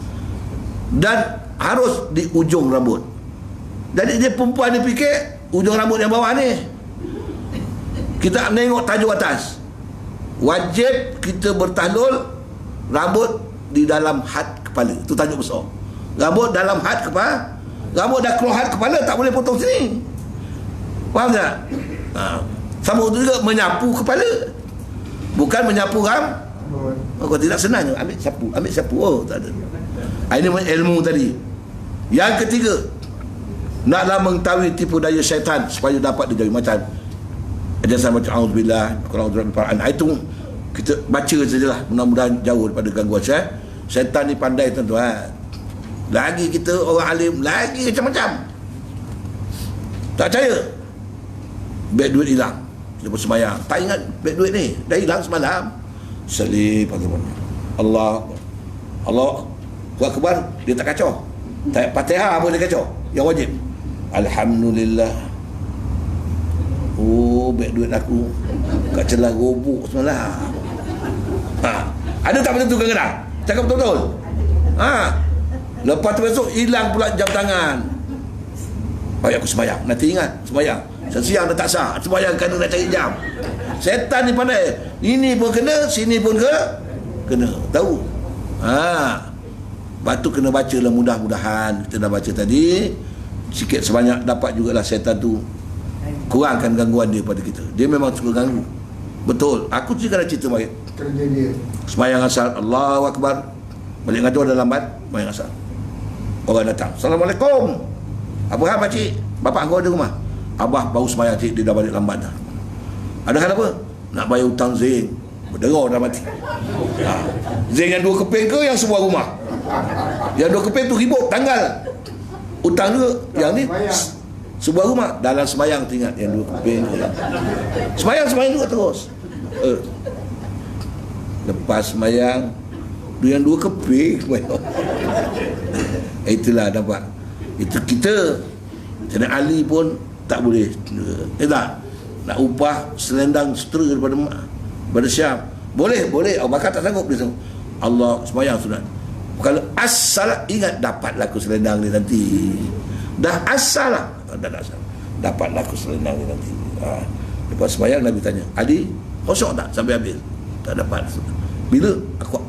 Dan harus di ujung rambut. Jadi dia perempuan dia fikir ujung rambut yang bawah ni. Kita menengok tajuk atas. Wajib kita bertahlul rambut di dalam had kepala. Itu tajuk besar. Rambut dalam had kepala. Rambut dah keluar had kepala tak boleh potong sini. Faham tak? Sama itu juga menyapu kepala. Bukan menyapu rambut. Kalau tidak senang ambil sapu. Oh, tak ada. Ini ilmu tadi. Yang ketiga, naklah mengetahui tipu daya syaitan supaya dapat dijauhi. Macam ajaran macam auzubillah, kalau itu kita baca sajalah, mudah-mudahan jauh daripada gangguan syaitan. Ni pandai tuan-tuan. Lagi kita orang alim, lagi macam-macam. Tak percaya. Beg duit hilang. Lepas sembahyang, tak ingat beg duit ni, dah hilang semalam. Selip Allah Akbar, dia tak kacau. Tak Fatihah pun dia kacau. Yang wajib, alhamdulillah. Oh, beg duit aku kat celah robok semalam. Ada tak betul kadang-kadang? Cakap betul-betul. Lepas tu besok hilang pula jam tangan. Baik aku sembahyang, nanti ingat sembahyang. Siang dah tak sah, sembahyang kena nak cari jam. Setan ni pandai. Ini pun kena, sini pun kena. Tahu? Lepas tu kena baca lah, mudah-mudahan kita dah baca tadi. Sikit sebanyak dapat jugalah setan tu kurangkan gangguan dia pada kita. Dia memang suka ganggu. Betul. Aku juga dah cerita baik. Kerja dia. Sembahyang asar, Allahu Akbar. Balik ngatur dah lambat, sembahyang asar. Orang datang, Assalamualaikum. Apa hal pakcik? Bapak kau ada rumah? Abah baru sembahyang cik, dia dah balik lambat dah. Ada hal apa? Nak bayar hutang Zain. Berderau dah mati. Zain yang 2 keping ke yang sebuah rumah? Yang 2 keping tu ribut tanggal. Hutang juga. Yang ni sebuah rumah. Dalam sembahyang ingat yang 2 keping. Sembahyang juga terus. Lepas sembahyang, dia yang 2 keping. Itulah dapat. Itu kita Sayyidina Ali pun tak boleh. Tak nak upah selendang sutera daripada Syam. Boleh. Abu Bakar tak sanggup dia. Allah sembahyang sunat. Kalau asal ingat dapat laku selendang ni nanti. Dah asal lah. Dapat laku selendang ni nanti. Lepas sembahyang Nabi tanya, Ali kosong tak sampai habis? Tak dapat. Bila aku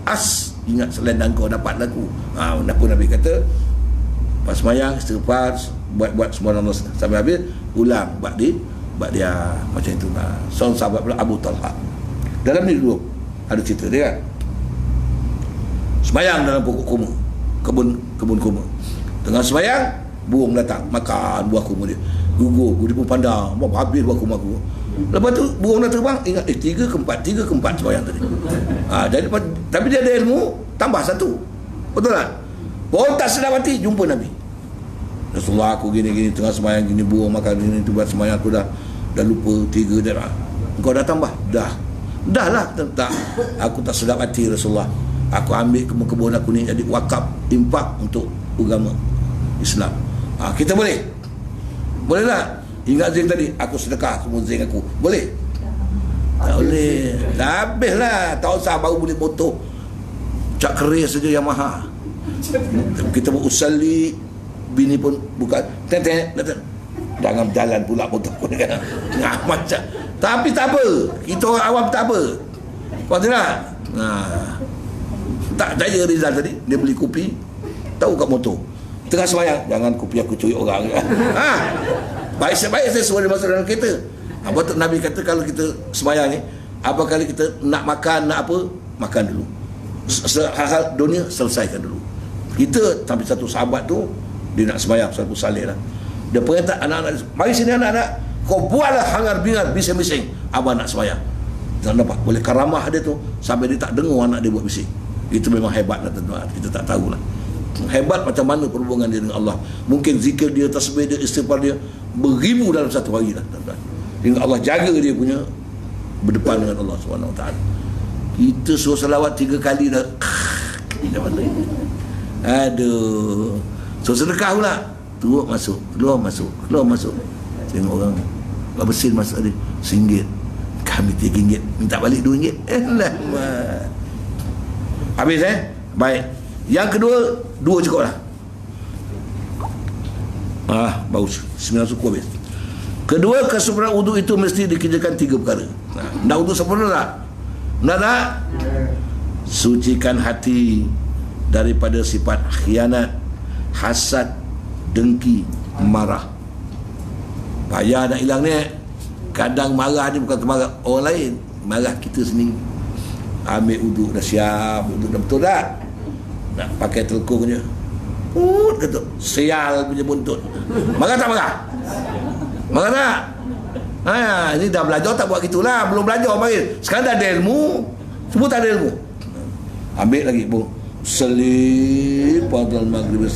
ingat selendang kau dapat laku. Kenapa Nabi kata pas sembahyang istighfar, buat semua nama sampai habis, ulang buat dia macam itu lah. Seorang sahabat pula Abu Talha. Dalam ni dulu ada cerita dia kan. Sembahyang dalam pokok kurma, kebun kurma. Tengah sembahyang, burung datang makan buah kurma dia. Gugur, dia pun pandang, habis buah kurma aku. Lepas tu burung dah terbang, ingat 3 ke 4 sembahyang tadi. Jadi, tapi dia ada ilmu, tambah 1. Betul tak? Orang tak sedar mati, jumpa Nabi. Rasulullah, aku gini-gini tengah sembahyang gini, burung makan gini, tu buat sembahyang aku dah lupa 3 dah. Engkau dah tambah? Dah lah. Tak, aku tak sedap hati Rasulullah. Aku ambil kebun aku ni jadi wakaf, impak untuk agama Islam. Kita boleh tak? Ingat Zain tadi, aku sedekah semua Zain aku. Boleh? Tak boleh. Dah habis lah. Tak usah baru boleh motor cak keris saja yang mahal. Kita buat usalli, bini pun bukan jangan berjalan pula motor pun kan. Macam. Tapi tak apa, kita orang awam tak apa. Kau tak? Tak percaya Rizal tadi, dia beli kopi, tahu kat motor, tengah sembahyang, jangan kopi aku curi orang. Baik-baik saya suruh dia masuk dalam kereta. Betul Nabi kata kalau kita sembahyang ni, apa kali kita nak makan, nak apa, makan dulu. Hal-hal dunia selesaikan dulu. Kita sampai satu sahabat tu, dia nak sembahyang satu salih lah. Dia perintah anak-anak, mari sini anak-anak, kau buatlah hangar-bingar, bising-bising, abang nak sembahyang. Jangan dapat, boleh karamah dia tu sampai dia tak dengar anak dia buat bising. Itu memang hebat lah tuan-tuan. Kita tak tahulah hebat macam mana perhubungan dia dengan Allah. Mungkin zikir dia, tasbih dia, istighfar dia beribu dalam satu hari lah tuan-tuan. Hingga Allah jaga dia punya berdepan dengan Allah SWT. Kita suruh salawat 3 kali dah. Aduh. So sedekah pula, keluar masuk. Tengok orang bersin masuk tadi RM1, kami RM3, minta balik RM2. Alamak. Habis baik. Yang kedua, 2 cukup lah. Bagus, 9 suku habis. Kedua, kesempurnaan wudu itu mesti dikerjakan 3 perkara. Nak wudu sempurna tak? Nak tak? Sucikan hati daripada sifat khianat, hasad, dengki, marah. Payah nak hilang ni. Kadang marah ni bukan marah orang lain, marah kita sendiri. Ambil wudu dah siap, wudu dah betul tak? Nak pakai telekung je, kata sial punya buntut. Marah tak marah? Marah tak? Ini dah belajar tak buat gitulah. Belum belajar main. Sekarang dah ada ilmu, semua tak ada ilmu. Ambil lagi selipadal maghrib.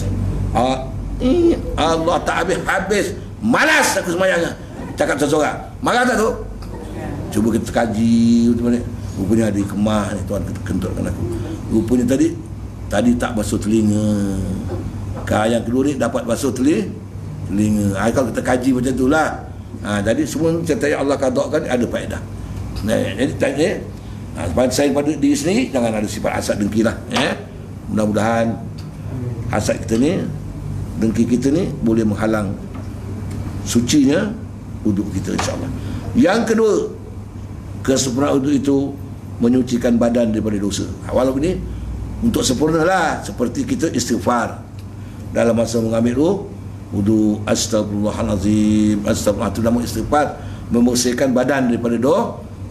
Allah tak habis malas aku semayangnya. Cakap seseorang, marah tak tu? Cuba kita kaji macam mana. Rupanya ada kemah ni, Tuhan kentutkan aku. Rupanya tadi tak basuh telinga. Yang kedua ni dapat basuh telinga. Kalau kita kaji macam tu lah. Jadi semua cerita yang Allah qadakkan ada faedah. Jadi tanya, saya pada diri sendiri jangan ada sifat hasad dengki lah. Mudah-mudahan hasad kita ni, dengki kita ni boleh menghalang sucinya wuduk kita, insyaAllah. Yang kedua, kesempurnaan wuduk itu menyucikan badan daripada dosa. Walaupun ini untuk sempurna lah, seperti kita istighfar dalam masa mengambil wuduk, astagfirullahalazim, astagfirullah, itu nama istighfar, membersihkan badan daripada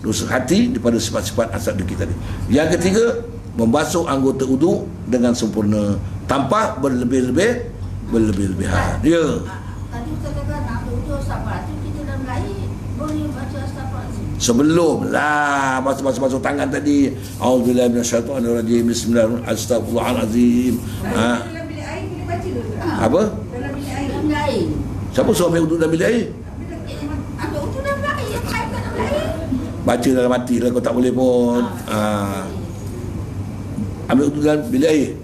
dosa hati, daripada sifat-sifat hasad dengki tadi. Yang ketiga, membasuh anggota wuduk dengan sempurna tanpa berlebih-lebihan. Ya. Tadi kita katakan nak wuduk sabar tu kita dalam air boleh baca astagfirullahalazim. Sebelum lah basuh tangan tadi, auzubillahi minasyaitonirrajim, bismillahirrahmanirrahim, astagfirullahalazim. Dalam bilik air boleh baca tu. Apa? Dalam bilik air. Siapa suruh ambil wuduk dalam bilik air? Ambil wuduk dalam air, air kat dalam air. Baca dalam hati lah, kau tak boleh pun. Ambil wuduk dalam bilik air.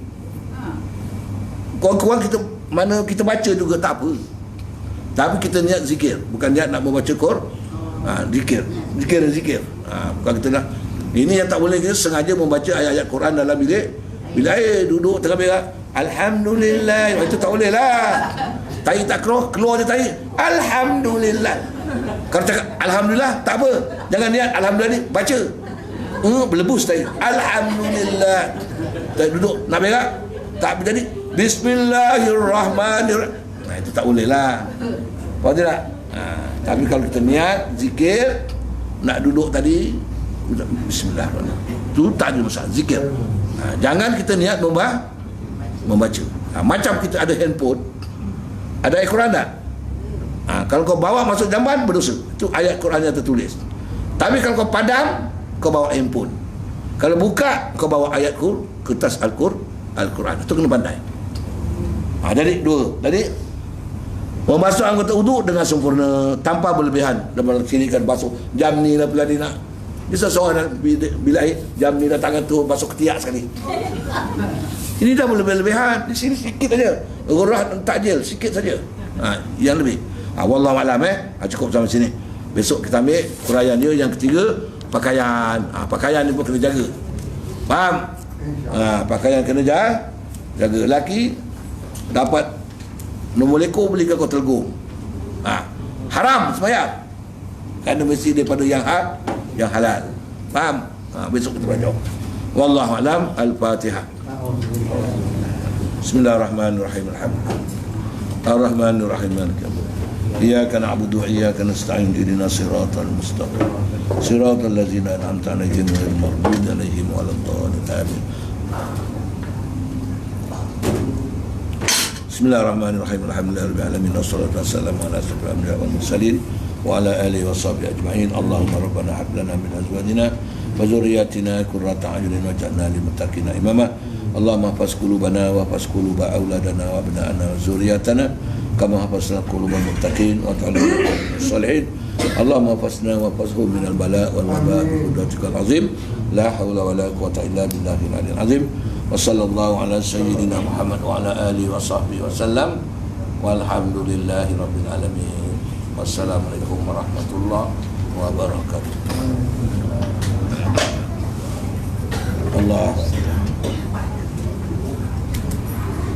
Kurang-kurang kita mana kita baca juga tak apa. Tapi kita niat zikir, bukan niat nak membaca zikir. Bukan kita nak. Ini yang tak boleh, kita sengaja membaca ayat-ayat Quran dalam bilik air, duduk tengah berak. Alhamdulillah. Itu tak boleh lah. Tai tak keluar je tai. Alhamdulillah. Kalau cakap Alhamdulillah, tak apa. Jangan niat Alhamdulillah ni, baca. Berlebus tai. Alhamdulillah. Tai duduk nak berak. Tak jadi Bismillahirrahmanirrahim. Itu tak boleh lah. Faham tak? Tapi kalau kita niat zikir, nak duduk tadi, Bismillahirrahmanirrahim, itu tak ada masalah, zikir. Jangan kita niat membaca. Macam kita ada handphone, ada ayat Quran tak? Kalau kau bawa masuk jamban, berdosa. Itu ayat Quran yang tertulis. Tapi kalau kau padam, kau bawa handphone. Kalau buka, kau bawa ayat kertas Al-Quran. Itu kena pandai. Jadi dua. Tadi membasuh anggota wuduk dengan sempurna tanpa berlebihan. Dan kirikan basuh jam ni lah pula ni nak. Bisa seorang bila air jam ni dah tangan tu basuh ketiak sekali. Ini dah berlebihan. Di sini sikit saja. Gurah takjil sikit saja. Yang lebih. Wallahu a'lam. Cukup sampai sini. Besok kita ambil huraian dia. Yang ketiga, pakaian. Pakaian ni pun kena jaga. Faham? Pakaian kena jaga. Lelaki dapat nombor lekor, beli ke kau telgum. Haram sembahyang. Kerana mesti daripada yang halal. Faham? Besok kita baca. Wallahu a'lam. Al-Fatihah. Bismillahirrahmanirrahim. Ar-Rahmanir-Rahim. Iyyaka na'budu wa iyyaka nasta'in. Ihdinas siratal mustaqim. Siratal ladzina an'amta 'alaihim ghairil maghdubi 'alaihim waladdallin. Amin. Bismillahirrahmanirrahim. Alhamdulillahirabbil alamin. Wassalatu wassalamu ala asyrafil anbiya'i wal mursalin wa ala alihi washabbihi ajma'in. Allahumma rabbana hab lana min azwajina wa dhurriyyatina qurrata a'yunin waj'alna lil muttaqina imama. Allahumma hafaz qulubana wa hafaz quluba auladana wa abna'ana wa dhurriyyatana kama hafazna qulubal muttaqin wa ta'ala salihin. Allahumma hafazna wa hafazhum min al-bala' wal waba' bi qudratikal azim. La haula wa la quwwata illa billahil aliyyil azim. Wa sallallahu ala sayyidina Muhammad wa ala alihi wa sahbihi wa sallam. Walhamdulillahi rabbil alamin. Wassalamualaikum warahmatullahi wabarakatuh. Allah